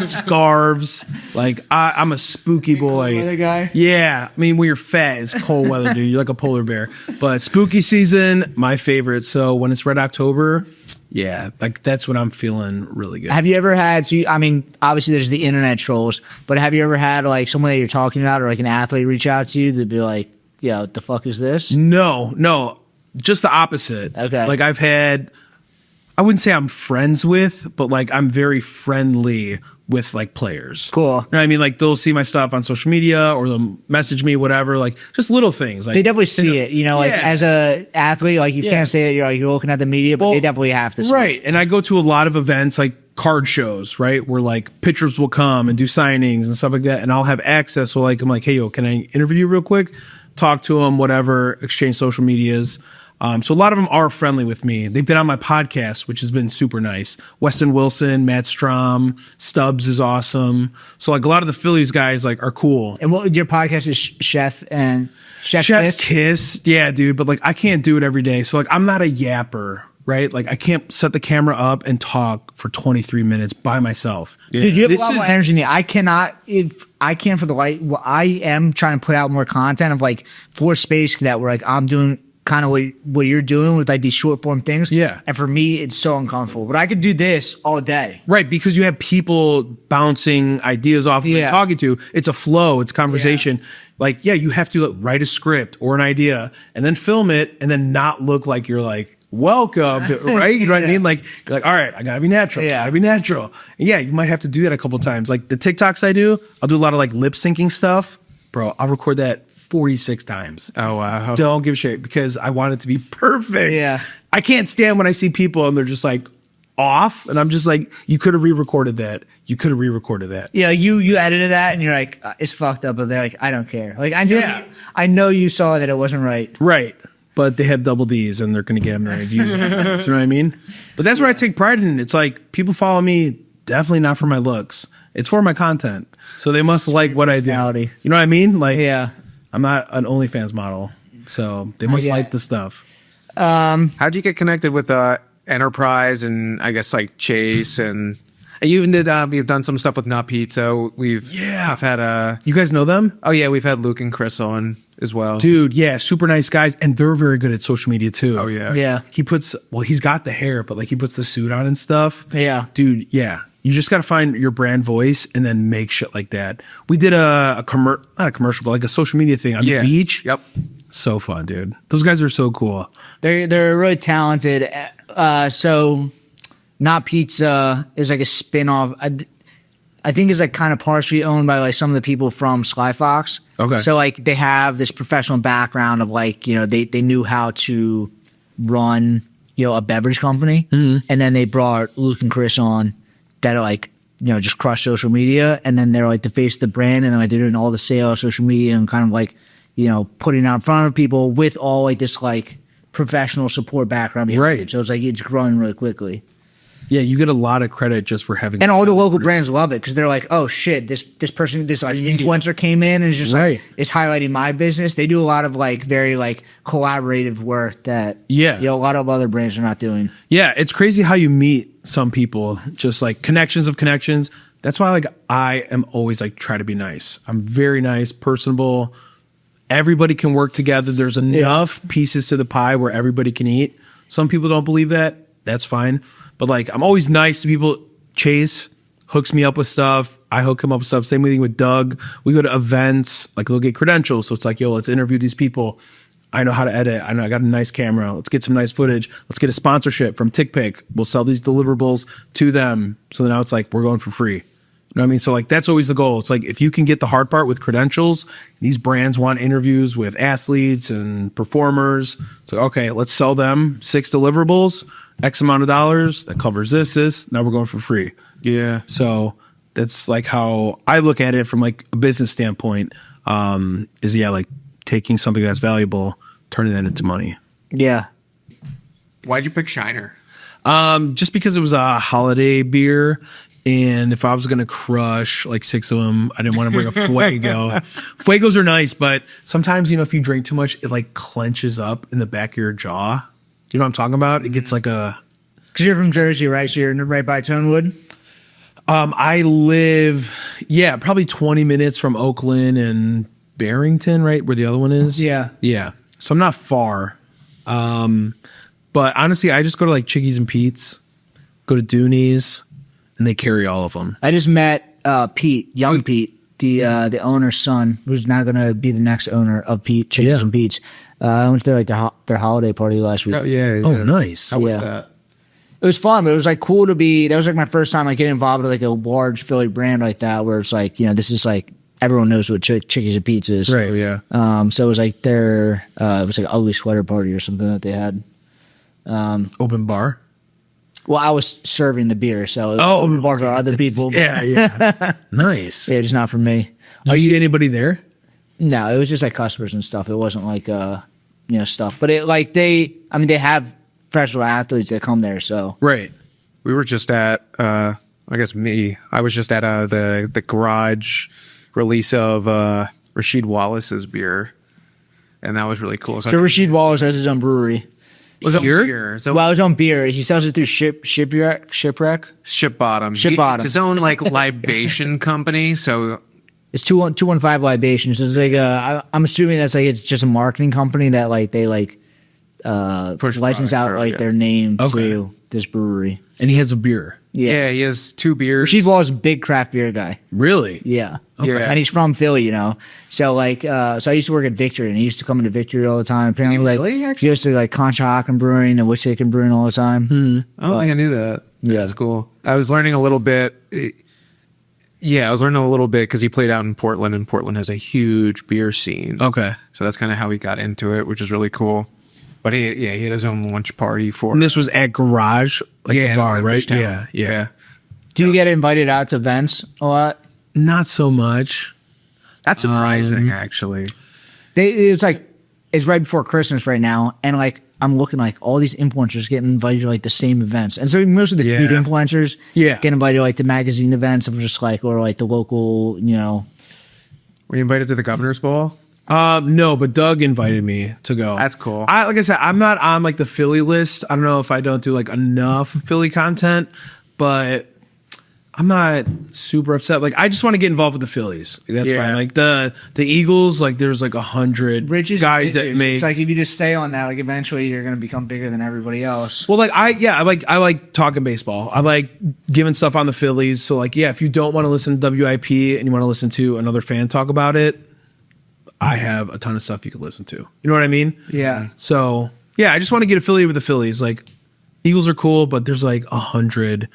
scarves. Like, I'm a spooky boy. weather guy? Yeah. I mean, when you're fat, it's cold weather, dude. You're like a polar bear. But spooky season, my favorite. So when it's Red October, yeah, like that's when I'm feeling really good. Have you ever had, I mean, obviously there's the internet trolls, but have you ever had like someone that you're talking about or like an athlete reach out to you to be like, yeah, what the fuck is this? No. Just the opposite. Okay. Like I wouldn't say I'm friends with, but like I'm very friendly with like players. Cool. You know what I mean? Like they'll see my stuff on social media or they'll message me, whatever. Like just little things. Like They definitely see it, like Yeah. as a athlete, like you can't say that you're looking at the media, but Well, they definitely have to see Right. And I go to a lot of events like card shows, right? Where like pitchers will come and do signings and stuff like that. And I'll have access. So like, I'm like, hey, yo, can I interview you real quick? talk to them, whatever, exchange social medias. So a lot of them are friendly with me. They've been on my podcast, which has been super nice. Weston Wilson, Matt Strom, Stubbs is awesome. So like a lot of the Phillies guys like are cool. And what your podcast is Chef's Kiss. Yeah, dude. But like I can't do it every day. So like I'm not a yapper, right? Like I can't set the camera up and talk for 23 minutes by myself. Dude, you have This a lot more is- energy than me. I cannot. If I can for the light, well, I am trying to put out more content of like for Space Cadet, where like I'm doing kind of what you're doing with like these short form things. Yeah. And for me, it's so uncomfortable. But I could do this all day. Right, because you have people bouncing ideas off of you Yeah. talking to. It's a flow, it's conversation. Like, yeah, you have to like, write a script or an idea and then film it and then not look like you're like, welcome, right? You know what I mean? Like, you're like, all right, I gotta be natural. Yeah. Gotta be natural. And yeah, you might have to do that a couple times. Like the TikToks I do, I'll do a lot of like lip syncing stuff. Bro, I'll record that 46 times. Oh, wow. Don't give a shit because I want it to be perfect. Yeah. I can't stand when I see people and they're just like off. And I'm just like, you could have re-recorded that. You could have re-recorded that. Yeah, you edited that and you're like, it's fucked up. But they're like, I don't care. Like Yeah. I know you saw that it wasn't right. Right. But they have double D's and they're going to get them their views. You know what I mean? But that's where I take pride in. It's like people follow me definitely not for my looks. It's for my content. So they must like what I do. Personality. You know what I mean? Like, Yeah. I'm not an OnlyFans model. So they must get like it. the stuff. How'd you get connected with Enterprise and I guess like Chase and you even did we've done some stuff with Not Pizza. We've had You guys know them? we've had Luke and Chris on as well. Dude, yeah, super nice guys. And they're very good at social media too. Oh yeah. Yeah. He's got the hair, but like he puts the suit on and stuff. Yeah. Dude, yeah. You just got to find your brand voice and then make shit like that. We did not a commercial, but like a social media thing on the beach. Yep. So fun, dude. Those guys are so cool. They're really talented. So Not Pizza is like a spin-off. I think it's like kind of partially owned by like some of the people from Sly Fox. Okay. So like they have this professional background of like, you know, they knew how to run, you know, a beverage company. Mm-hmm. And then they brought Luke and Chris on that are like, you know, just crush social media. And then they're like the face of the brand. And then like they're doing all the sales, social media, and kind of like, you know, putting it out in front of people with all like this like professional support background behind Right. it. So it's like it's growing really quickly. Yeah, you get a lot of credit just for having. And all the local brands love it because they're like, oh shit, this person, this like influencer came in and is just Right. like, it's highlighting my business. They do a lot of like very like collaborative work that Yeah. you know, a lot of other brands are not doing. Yeah, it's crazy how you meet some people, just like connections of connections. That's why like I am always like try to be nice. I'm very nice, personable. Everybody can work together. There's enough pieces to the pie where everybody can eat. Some people don't believe that. That's fine. But like I'm always nice to people. Chase hooks me up with stuff. I hook him up with stuff. Same thing with Doug. We go to events, like we'll get credentials. So it's like, yo, let's interview these people. I know how to edit. I know I got a nice camera. Let's get some nice footage. Let's get a sponsorship from TickPick. We'll sell these deliverables to them. So now it's like we're going for free. You know what I mean? So like that's always the goal. It's like if you can get the hard part with credentials, these brands want interviews with athletes and performers. So okay, let's sell them 6 deliverables, X amount of dollars. That covers this. Now we're going for free. Yeah. So that's like how I look at it from like a business standpoint. Like taking something that's valuable, turning that into money. Yeah. Why'd you pick Shiner? Just because it was a holiday beer. And if I was going to crush like 6 of them, I didn't want to bring a Fuego. Fuegos are nice, but sometimes, you know, if you drink too much, it like clenches up in the back of your jaw. You know what I'm talking about? It gets like a... Because you're from Jersey, right? So you're right by Tonewood? I live, probably 20 minutes from Oakland and Barrington, right? Where the other one is. Yeah. Yeah. So I'm not far. But honestly, I just go to like Chickies and Pete's, go to Dooney's, and they carry all of them. I just met Pete, young Pete, the owner's son, who's now going to be the next owner of Pete Chickens and Pete's. I went to their holiday party last week. Oh yeah. Oh, nice. How was Yeah. that? It was fun, but it was like cool to be. That was like my first time like getting involved with like a large Philly brand like that, where it's like, you know, this is like everyone knows what Chickies and Pete's is. Right. Oh yeah. So it was like their it was like an ugly sweater party or something that they had. Open bar. Well, I was serving the beer, so it was open bar for other people. Yeah. Nice. Yeah, just not for me. Are you anybody there? No, it was just like customers and stuff. It wasn't like stuff. But they have professional athletes that come there. So Right. We were just at, I was just at the garage release of Rasheed Wallace's beer, and that was really cool. So Rasheed Wallace has his own brewery. was it Beer? beer? So Well, his own beer. He sells it through Shipwreck. Ship Bottom. Ship Bottom. It's his own like libation company. So It's 215 Libations. It's like I'm assuming that's like it's just a marketing company that like they like Push license out product, like yeah. their name Okay. to this brewery. And he has a beer. yeah, he has 2 beers. Rasheed Wallace is a big craft beer guy. Really? Yeah. Okay. And he's from Philly, So like so I used to work at Victory and he used to come into Victory all the time. Apparently Really? like he used to like Conshohocken Brewing and Wissahickon Brewing all the time. Oh, I knew that. Yeah. That's cool. I was learning a little bit. Yeah, I was learning a little bit because he played out in Portland, and Portland has a huge beer scene. Okay. So that's kind of how he got into it, which is really cool. But he had his own lunch party for. And this was at Garage, like Yeah, a bar, in right? Bridgetown. Yeah. Do you get invited out to events a lot? Not so much. That's surprising, actually. It's right before Christmas right now, and like I'm looking like all these influencers getting invited to like the same events, and so most of the Yeah. food influencers Yeah. get invited to like the magazine events of just like or like the local, Were you invited to the Governor's Ball? No, but Doug invited me to go. That's cool. Like I said, I'm not on like the Philly list. I don't know if I don't do like enough Philly content, but I'm not super upset. Like I just want to get involved with the Phillies. Like, that's Yeah. fine. Like the Eagles, like there's like 100 guys that make. It's like if you just stay on that, like eventually you're gonna become bigger than everybody else. Well, like I like talking baseball. I like giving stuff on the Phillies. So like, yeah, if you don't want to listen to WIP and you want to listen to another fan talk about it, I have a ton of stuff you could listen to. You know what I mean? Yeah. So yeah, I just want to get affiliated with the Phillies. Like Eagles are cool, but there's like 100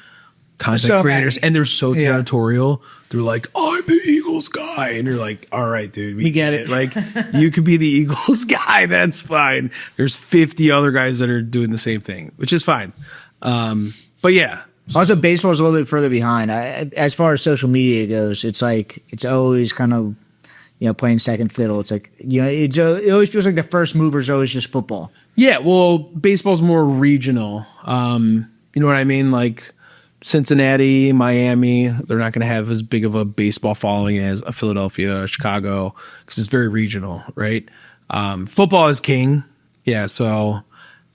content So creators, many. and they're so Yeah. territorial. They're like, I'm the Eagles guy, and you're like, all right, dude, we get it. Like, you could be the Eagles guy. That's fine. There's 50 other guys that are doing the same thing, which is fine. But yeah, Also, baseball is a little bit further behind. As far as social media goes, it's like it's always kind of playing second fiddle. It's like it always feels like the first mover is always just football. yeah. Well, baseball's more regional. You know what I mean? Like Cincinnati, Miami, they're not going to have as big of a baseball following as a Philadelphia, Chicago, because it's very regional, right? Football is king. Yeah, so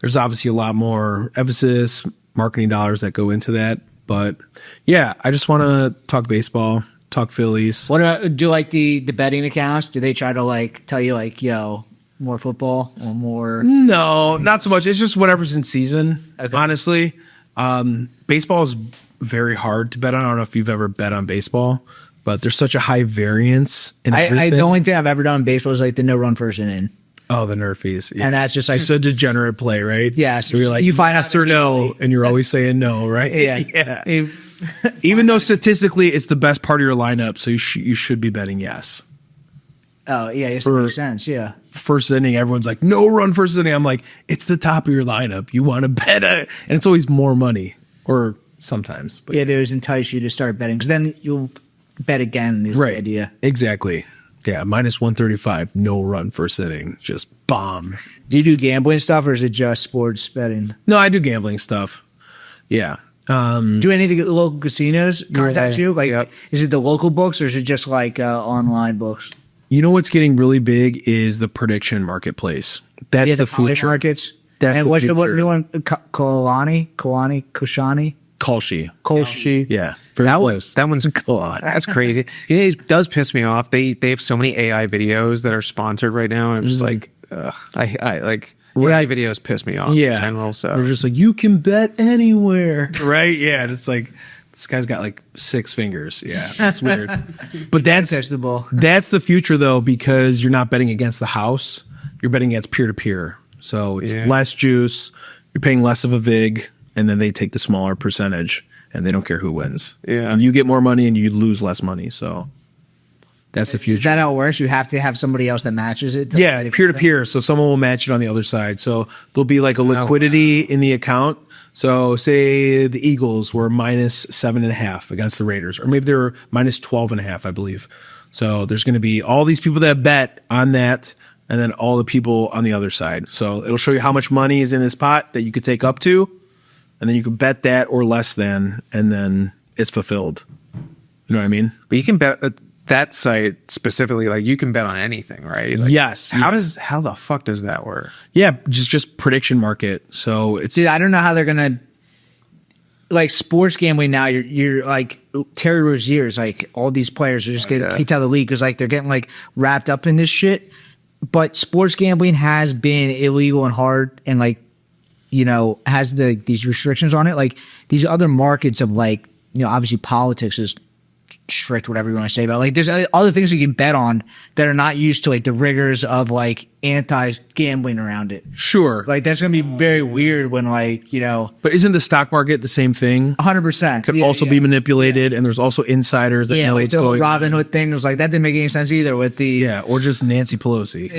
there's obviously a lot more emphasis, marketing dollars that go into that. But yeah, I just want to talk baseball, talk Phillies. What about do like the betting accounts? Do they try to like tell you like more football or more? No, not so much. It's just whatever's in season, Okay. honestly. Baseball is very hard to bet on. I don't know if you've ever bet on baseball, but there's such a high variance in everything. The only thing I've ever done in baseball is like the no run first inning. Oh, the Nerfies. Yeah. And that's just like it's a degenerate play, right? Yeah, So you're like, you find yes or no, and you're always saying no, right? yeah. Even though statistically it's the best part of your lineup, so you should be betting yes. Oh yeah, it makes sense. Yeah. First inning, everyone's like, no run first inning. I'm like, it's the top of your lineup. You want to bet and it's always more money, or sometimes. But Yeah, they always entice you to start betting because then you'll bet again. Is right. the idea. Exactly. Yeah, minus 135, no run first inning, just bomb. Do you do gambling stuff or is it just sports betting? No, I do gambling stuff. Yeah. Do any of the local casinos contact Yeah. you? Like, Yep. is it the local books or is it just like online books? You know what's getting really big is the prediction marketplace. That's Yeah, the college future. markets. That's and the what's the future. new one? Koshani? Kolshi. Yeah. For That close. that one's that's crazy. It does piss me off. They have so many AI videos that are sponsored right now. I'm just like, ugh, I like AI videos piss me off. Yeah. in general. So They're just like, you can bet anywhere. Right? Yeah. And it's like, this guy's got like 6 fingers. Yeah. That's weird. But Touch the ball. that's the future though, because you're not betting against the house. You're betting against peer to peer. So it's Yeah. less juice. You're paying less of a vig, and then they take the smaller percentage, and they don't care who wins. Yeah. And you get more money, and you lose less money. So that's the Is future. that how it works? You have to have somebody else that matches it? to- Yeah, peer to peer. So someone will match it on the other side. So there'll be like a liquidity in the account. So say the Eagles were minus 7.5 against the Raiders, or maybe they were minus 12.5, I believe. So there's going to be all these people that bet on that, and then all the people on the other side. So it'll show you how much money is in this pot that you could take up to, and then you can bet that or less than, and then it's fulfilled. You know what I mean? But you can bet that site specifically, like you can bet on anything, right? Like, Yes. How the fuck does that work? Yeah, just prediction market. So it's Dude, I don't know how they're gonna like sports gambling now. You're like Terry Rozier's like all these players are just getting kicked out of the league because like they're getting like wrapped up in this shit. But sports gambling has been illegal and hard, and like has these restrictions on it. Like these other markets of like obviously politics is strict, whatever you want to say about. Like there's other things you can bet on that are not used to like the rigors of like anti-gambling around it. sure. Like that's gonna be very weird when But isn't the stock market the same thing? 100% Could also be manipulated, and there's also insiders that know like what's the whole going on. Robin Hood thing was like that didn't make any sense either with the Yeah, or just Nancy Pelosi.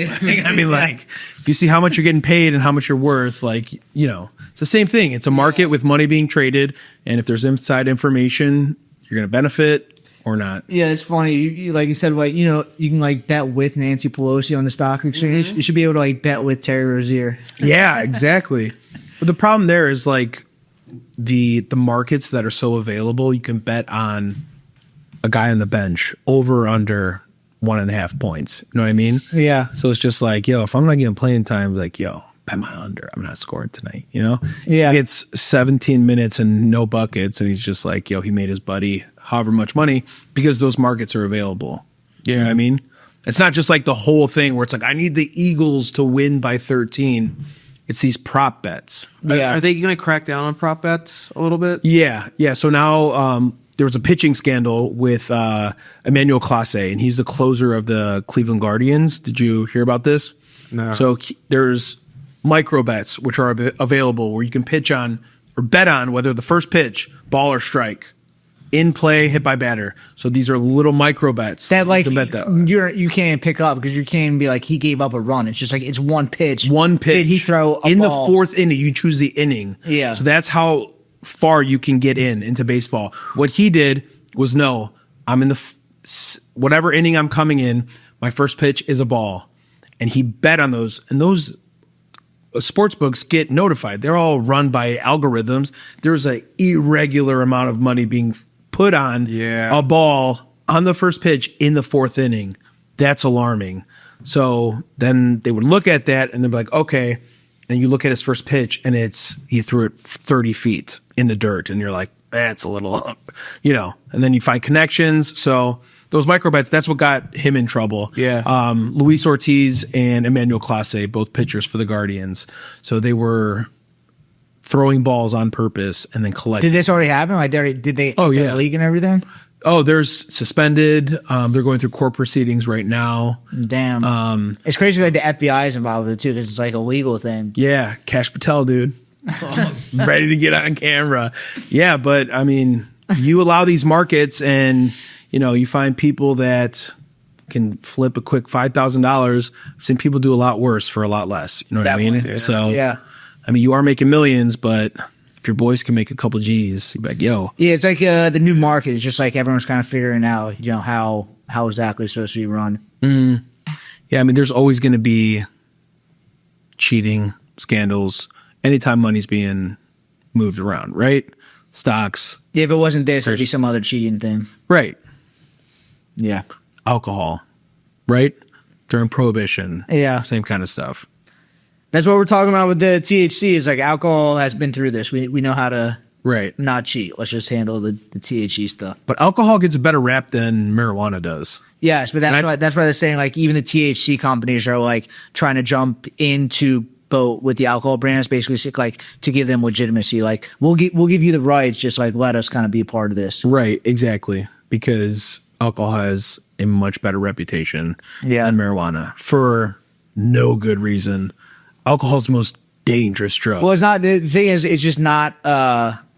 I mean, like, if you see how much you're getting paid and how much you're worth, like, it's the same thing. It's a market with money being traded, and if there's inside information, you're going to benefit or not. Yeah, it's funny. You like you said, like you can like bet with Nancy Pelosi on the stock exchange. You should be able to like bet with Terry Rozier. Yeah, exactly. But the problem there is like the markets that are so available, you can bet on a guy on the bench over or under 1.5 points. You know what I mean? Yeah. So it's just like, if I'm not getting playing time, like, bet my under. I'm not scoring tonight, Yeah. It's 17 minutes and no buckets, and he's just like, he made his buddy however much money because those markets are available. You know what I mean? It's not just like the whole thing where it's like, I need the Eagles to win by 13. It's these prop bets. Yeah. Are they going to crack down on prop bets a little bit? Yeah. So now there was a pitching scandal with Emmanuel Clase, and he's the closer of the Cleveland Guardians. Did you hear about this? No. So there's micro bets, which are available where you can pitch on or bet on whether the first pitch, ball or strike, in play, hit by batter. So these are little micro bets That like you can bet that. you can't even pick up because you can't even be like he gave up a run. It's just like it's one pitch. One pitch. Did he throw a in ball? the fourth inning? You choose the inning. Yeah. So that's how far you can get into baseball. What he did was I'm in the whatever inning I'm coming in. My first pitch is a ball, and he bet on those. And those sports books get notified. They're all run by algorithms. There's an irregular amount of money being put on a ball on the first pitch in the fourth inning. That's alarming. So then they would look at that and they'd be like, okay. And you look at his first pitch and he threw it 30 feet in the dirt. And you're like, that's a little, and then you find connections. So those micro bets, that's what got him in trouble. Yeah. Luis Ortiz and Emmanuel Clase, both pitchers for the Guardians. So they were throwing balls on purpose and then collecting. Did this already happen? Like, did they? Oh, yeah. The league and everything. Oh, there's suspended. They're going through court proceedings right now. Damn. It's crazy like the FBI is involved with it too because it's like a legal thing. Yeah, Cash Patel, dude. Ready to get on camera. Yeah, but I mean, you allow these markets and, you find people that can flip a quick $5,000. I've seen people do a lot worse for a lot less. You know what I mean? Definitely. So, Yeah. I mean, you are making millions, but if your boys can make a couple G's, you're like, yo. Yeah, it's like the new market. It's just like everyone's kind of figuring out, how exactly it's supposed to be run. Yeah, I mean, there's always going to be cheating, scandals, anytime money's being moved around, right? Stocks. Yeah, if it wasn't this, it'd be some other cheating thing. Right. Yeah. Alcohol, right? During Prohibition. Yeah. Same kind of stuff. That's what we're talking about with the THC is like alcohol has been through this. We know how to Right. not cheat. Let's just handle the THC stuff. But alcohol gets a better rap than marijuana does. Yes, but that's why they're saying like even the THC companies are like trying to jump into boat with the alcohol brands, basically like to give them legitimacy. Like we'll give you the rights, just like let us kind of be a part of this. Right, exactly. Because alcohol has a much better reputation than marijuana for no good reason. Alcohol is the most dangerous drug. Well, it's not. The thing is, it's just not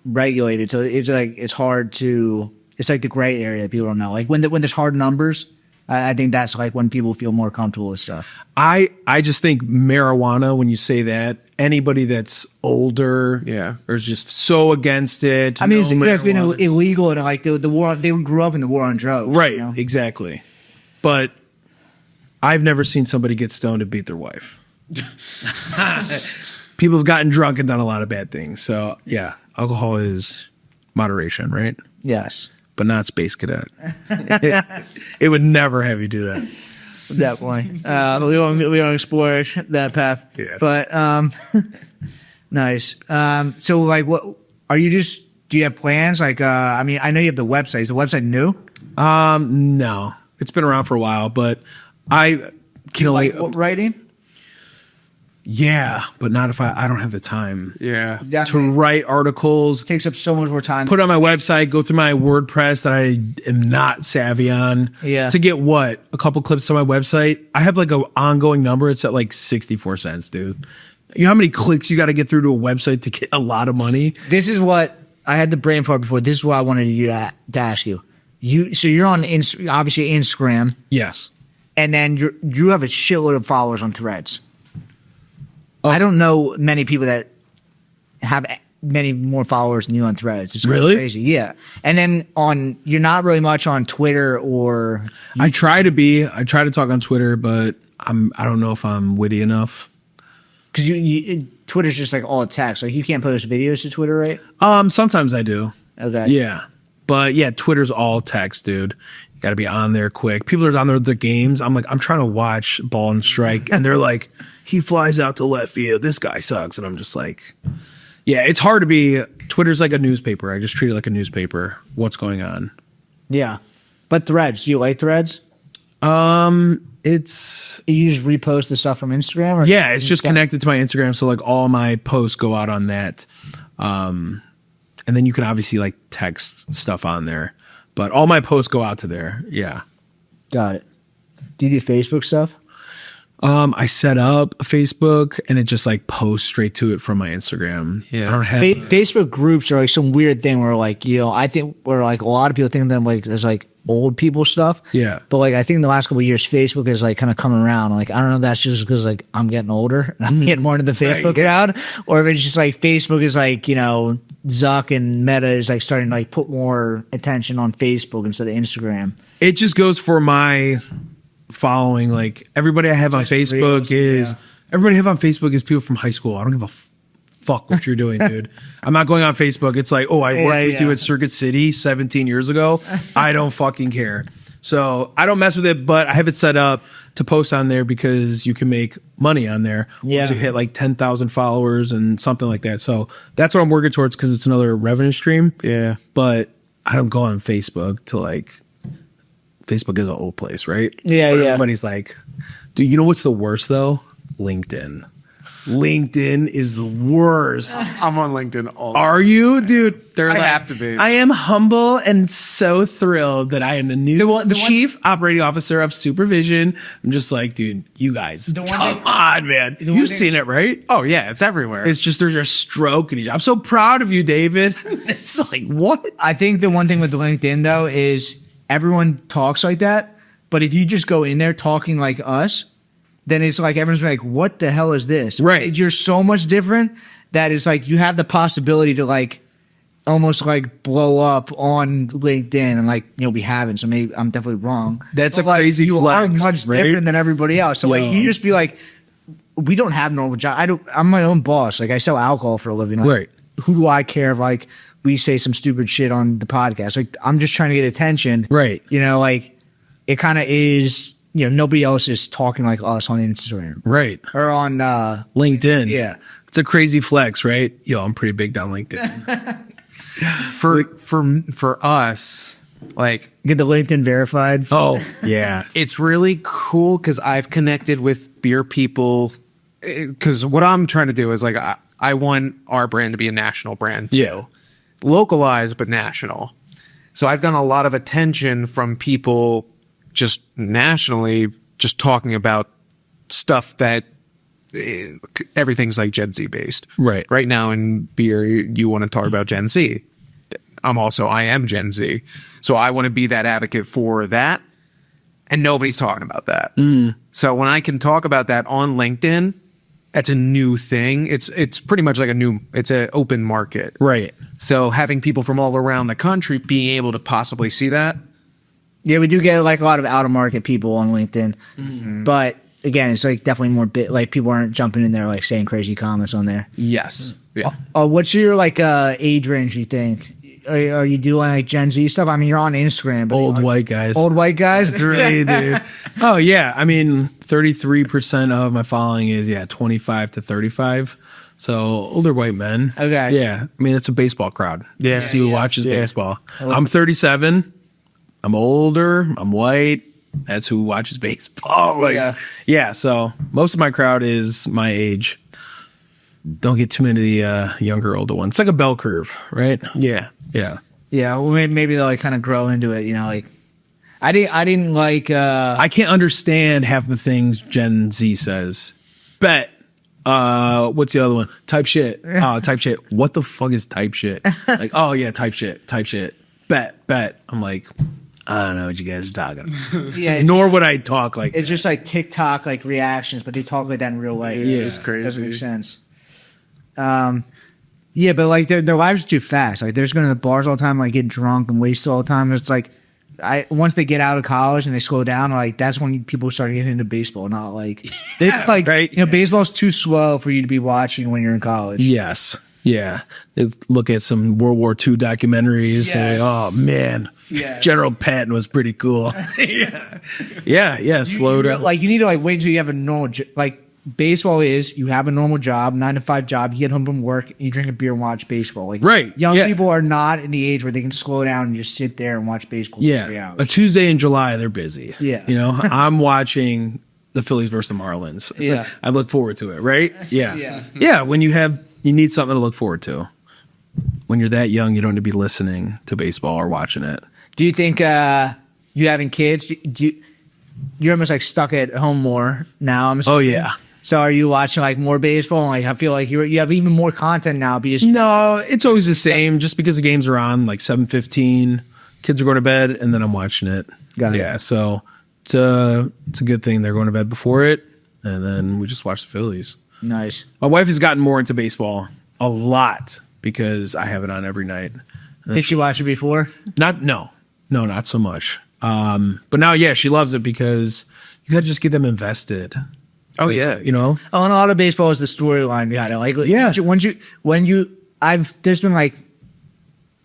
regulated, so it's like it's hard to. It's like the gray area that people don't know. Like when there's hard numbers, I think that's like when people feel more comfortable with stuff. I just think marijuana, when you say that, anybody that's older or is just so against it. I mean, it's been marijuana. illegal and like the war. They grew up in the war on drugs. Right, exactly. but I've never seen somebody get stoned and beat their wife. People have gotten drunk and done a lot of bad things. So yeah, alcohol is moderation, right? Yes. But not Space Cadet. It would never have you do that. Definitely. We don't explore that path. Yeah. But nice. So like, what are you just? Do you have plans? Like, I mean, I know you have the website. Is the website new? No, it's been around for a while, but I can only writing? Yeah, but not if I don't have the time. Yeah. To write articles, Takes up so much more time. put it on my website, go through my WordPress that I am not savvy on. Yeah. To get what? A couple clips on my website. I have like an ongoing number. It's at like 64 cents, dude. You know how many clicks you got to get through to a website to get a lot of money? This is what I had the brain fart before. This is what I wanted you to ask you. So you're on obviously Instagram, Yes. and then you have a shitload of followers on Threads. I don't know many people that have many more followers than you on Threads. It's Really? crazy. Yeah. And then you're not really much on Twitter or. I try to talk on Twitter, but I don't know if I'm witty enough. Because Twitter's just like all text. Like you can't post videos to Twitter, right? Sometimes I do. Okay. Yeah. But yeah, Twitter's all text, dude. You got to be on there quick. People are on there with the games. I'm like, I'm trying to watch Ball and Strike, and they're like, he flies out to left field. This guy sucks. And I'm just like, yeah, it's hard to be. Twitter's like a newspaper. I just treat it like a newspaper. What's going on? Yeah. But Threads, do you like Threads? It's You just repost the stuff from Instagram? Or yeah, it's just connected to my Instagram. So like all my posts go out on that. And then you can obviously like text stuff on there, but all my posts go out to there. Yeah. Got it. Do you do Facebook stuff? I set up a Facebook and it just like posts straight to it from my Instagram. Yeah. I don't have Facebook groups are like some weird thing where like, I think where like a lot of people think them like as like old people stuff. Yeah. But like I think in the last couple of years Facebook is like kind of coming around. Like I don't know if that's just because like I'm getting older and I'm getting more into the Facebook crowd, or if it's just like Facebook is like, Zuck and Meta is like starting to like put more attention on Facebook instead of Instagram. it just goes for my following. Like everybody I have on Facebook everybody I have on Facebook is people from high school. I don't give a fuck what you're doing, dude. I'm not going on Facebook. It's like, oh, I worked with you at Circuit City 17 years ago. I don't fucking care. So I don't mess with it, but I have it set up to post on there because you can make money on there once you hit like 10,000 followers and something like that. So that's what I'm working towards because it's another revenue stream. Yeah. But I don't go on Facebook to like, Facebook is an old place, right? Yeah, so yeah. Everybody's like, dude, you know what's the worst though? LinkedIn. LinkedIn is the worst. I'm on LinkedIn all Are you, dude? They're I like, have to be. I am humble and so thrilled that I am the new chief operating officer of supervision. I'm just like, dude, you guys, come on, man. You've seen it, right? Oh yeah, it's everywhere. It's just they're just stroking each other. I'm so proud of you, David. It's like, what? I think the one thing with LinkedIn though is everyone talks like that, but if you just go in there talking like us, then it's like everyone's like, what the hell is this? Right. You're so much different that it's like you have the possibility to like almost like blow up on LinkedIn and like, we haven't. So maybe I'm definitely wrong. That's but a like, crazy you flex, are much right? different than everybody else. So like you just be like, we don't have normal job. I'm my own boss. Like I sell alcohol for a living. Like, Right. Who do I care if like we say some stupid shit on the podcast? Like I'm just trying to get attention. Right. Like it kind of is, nobody else is talking like us on Instagram. Right. Or on LinkedIn. Yeah. It's a crazy flex, right? Yo, I'm pretty big down LinkedIn. for us, like get the LinkedIn verified. Oh, yeah. it's really cool because I've connected with beer people. Because what I'm trying to do is like I want our brand to be a national brand too. Yeah. Localized but national. So I've gotten a lot of attention from people just nationally, just talking about stuff that everything's like Gen Z based. Right. Right now in beer, you want to talk about Gen Z. I am Gen Z. So I want to be that advocate for that. And nobody's talking about that. So when I can talk about that on LinkedIn, that's a new thing. It's pretty much like it's an open market. Right. So having people from all around the country being able to possibly see that Yeah, we do get like a lot of out of market people on LinkedIn, but again, it's like definitely more like people aren't jumping in there like saying crazy comments on there. Yes. Yeah. What's your like age range? You think? Are you doing like Gen Z stuff? I mean, you're on Instagram, but Old white guys. Old white guys. That's right, dude. Oh yeah, I mean, 33% of my following is 25 to 35. So older white men. Okay. Yeah, I mean it's a baseball crowd. Yeah. See who watches baseball. I'm 37. I'm older. I'm white. That's who watches baseball. Like, yeah. So most of my crowd is my age. Don't get too many of the younger, older ones. It's like a bell curve, right? Yeah. Yeah. Yeah, well, maybe they'll like kind of grow into it. You know, like I didn't like. I can't understand half the things Gen Z says. Bet. What's the other one? Type shit. Type shit. What the fuck is type shit? Like, oh yeah, type shit. Type shit. Bet. I'm like, I don't know what you guys are talking about. Yeah, Nor would I talk like it's just like TikTok like reactions, but they talk like that in real life. Yeah. It's crazy. Doesn't make sense. Yeah, but like their lives are too fast. Like they're just going to the bars all the time, like get drunk and waste all the time. It's like once they get out of college and they slow down, like that's when people start getting into baseball. Not like they like right. You know, baseball's too slow for you to be watching when you're in college. Yes. Yeah. They look at some World War II documentaries and oh man. Yeah. General Patton was pretty cool. Yeah. Slow down. Like you need to like wait until you have a normal like baseball is you have a normal job, 9 to 5 job. You get home from work, you drink a beer and watch baseball. Like Right. young Yeah. people are not in the age where they can slow down and just sit there and watch baseball. For 3 Yeah. hours. A Tuesday in July, they're busy. Yeah. You know, I'm watching the Phillies versus the Marlins. Yeah. I look forward to it, right? Yeah. Yeah. Yeah. When you need something to look forward to. When you're that young, you don't need to be listening to baseball or watching it. Do you think you having kids? You're almost like stuck at home more now. Oh yeah. So are you watching like more baseball? Like I feel like you have even more content now because No, it's always the same. Just because the games are on like 7:15, kids are going to bed, and then I'm watching it. Got it. Yeah, so it's a good thing they're going to bed before it, and then we just watch the Phillies. nice. My wife has gotten more into baseball a lot because I have it on every night. Did she watch it before? No, not so much. But now, yeah, she loves it because you got to just get them invested. Oh yeah. You know? Oh, and a lot of baseball is the storyline behind it. Like, Yeah. there's been like,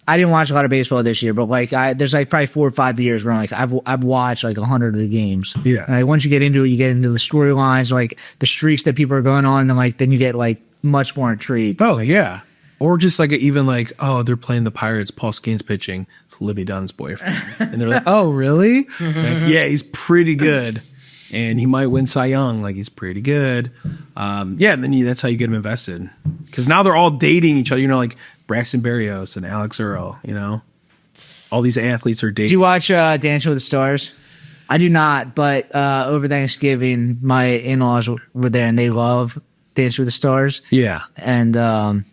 I didn't watch a lot of baseball this year, but like, there's like probably 4 or 5 years where like I've watched like 100 of the games. Yeah. And, like, once you get into it, you get into the storylines, like the streaks that people are going on, and then you get like much more intrigued. Oh, yeah. Or just like even like, oh, they're playing the Pirates. Paul Skeens pitching. It's Libby Dunn's boyfriend. And they're like, oh, really? Like, yeah, he's pretty good. And he might win Cy Young. Like, he's pretty good. Yeah, and then that's how you get him invested. Because now they're all dating each other. You know, like Braxton Berrios and Alex Earl, you know? All these athletes are Did dating. you watch Dancing with the Stars? I do not, but over Thanksgiving, my in-laws were there, and they love Dancing with the Stars. Yeah. And I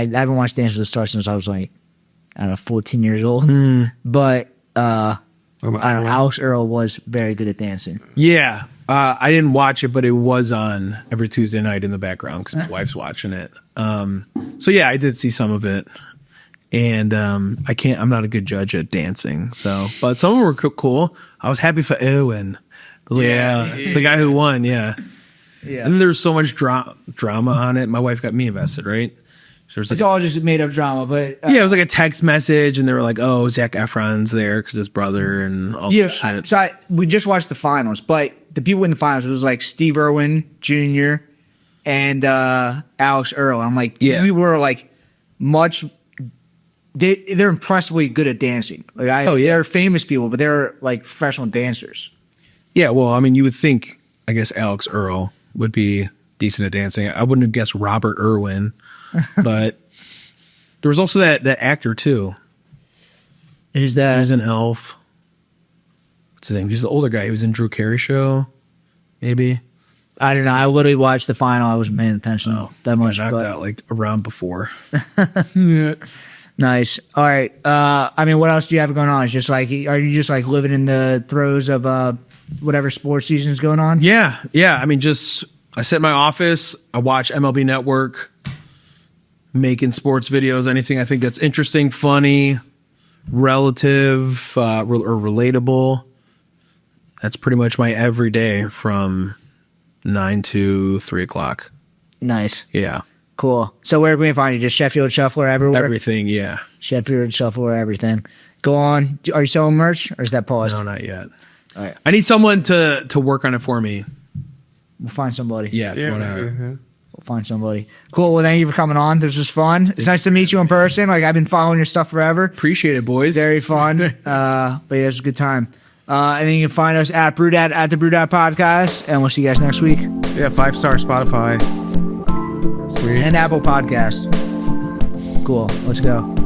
haven't watched Dance with the Stars since I was like, I don't know, 14 years old. But I don't know, Alex Earl was very good at dancing. Yeah. I didn't watch it, but it was on every Tuesday night in the background because my wife's watching it. So yeah, I did see some of it. And I'm not a good judge at dancing. So, but some of them were cool. I was happy for Owen. The guy who won. Yeah. Yeah. And there's so much drama on it. My wife got me invested, right? So there was It's like, all just made up drama, but yeah, it was like a text message, and they were like, "Oh, Zac Efron's there because his brother and all yeah. that shit." We just watched the finals, but the people in the finals was like Steve Irwin Jr. and Alex Earl. I'm like, Yeah. we were like much. They're impressively good at dancing. Like, Oh, yeah. they're famous people, but they're like professional dancers. Yeah, well, I mean, you would think, I guess Alex Earl would be decent at dancing. I wouldn't have guessed Robert Irwin, but there was also that actor too. Is He that was an elf. What's his name? He's the older guy. He was in Drew Carey show, maybe. I don't know. I literally watched the final. I wasn't paying attention that much. Knocked but- out like a round before. Nice. All right. I mean, what else do you have going on? It's just like, are you just like living in the throes of whatever sports season is going on? Yeah. I mean, I sit in my office. I watch MLB Network, making sports videos, anything I think that's interesting, funny, relative or relatable. That's pretty much my everyday from 9 to 3 o'clock. Nice. Yeah. Cool. So where can we find you? Just Sheffield Shuffler everywhere? Everything, yeah. Sheffield Shuffler, everything. Go on. Are you selling merch or is that paused? No, not yet. All right. I need someone to work on it for me. We'll find somebody. Yeah, Yeah, whatever. We'll find somebody. Cool. Well, thank you for coming on. This was fun. It's nice to meet you in person. Like, I've been following your stuff forever. Appreciate it, boys. Very fun. But yeah, it was a good time. And then you can find us at Brewdad at the Brewdad Podcast. And we'll see you guys next week. Yeah, 5-star Spotify. Sweet. And Apple Podcast. Cool. Let's go.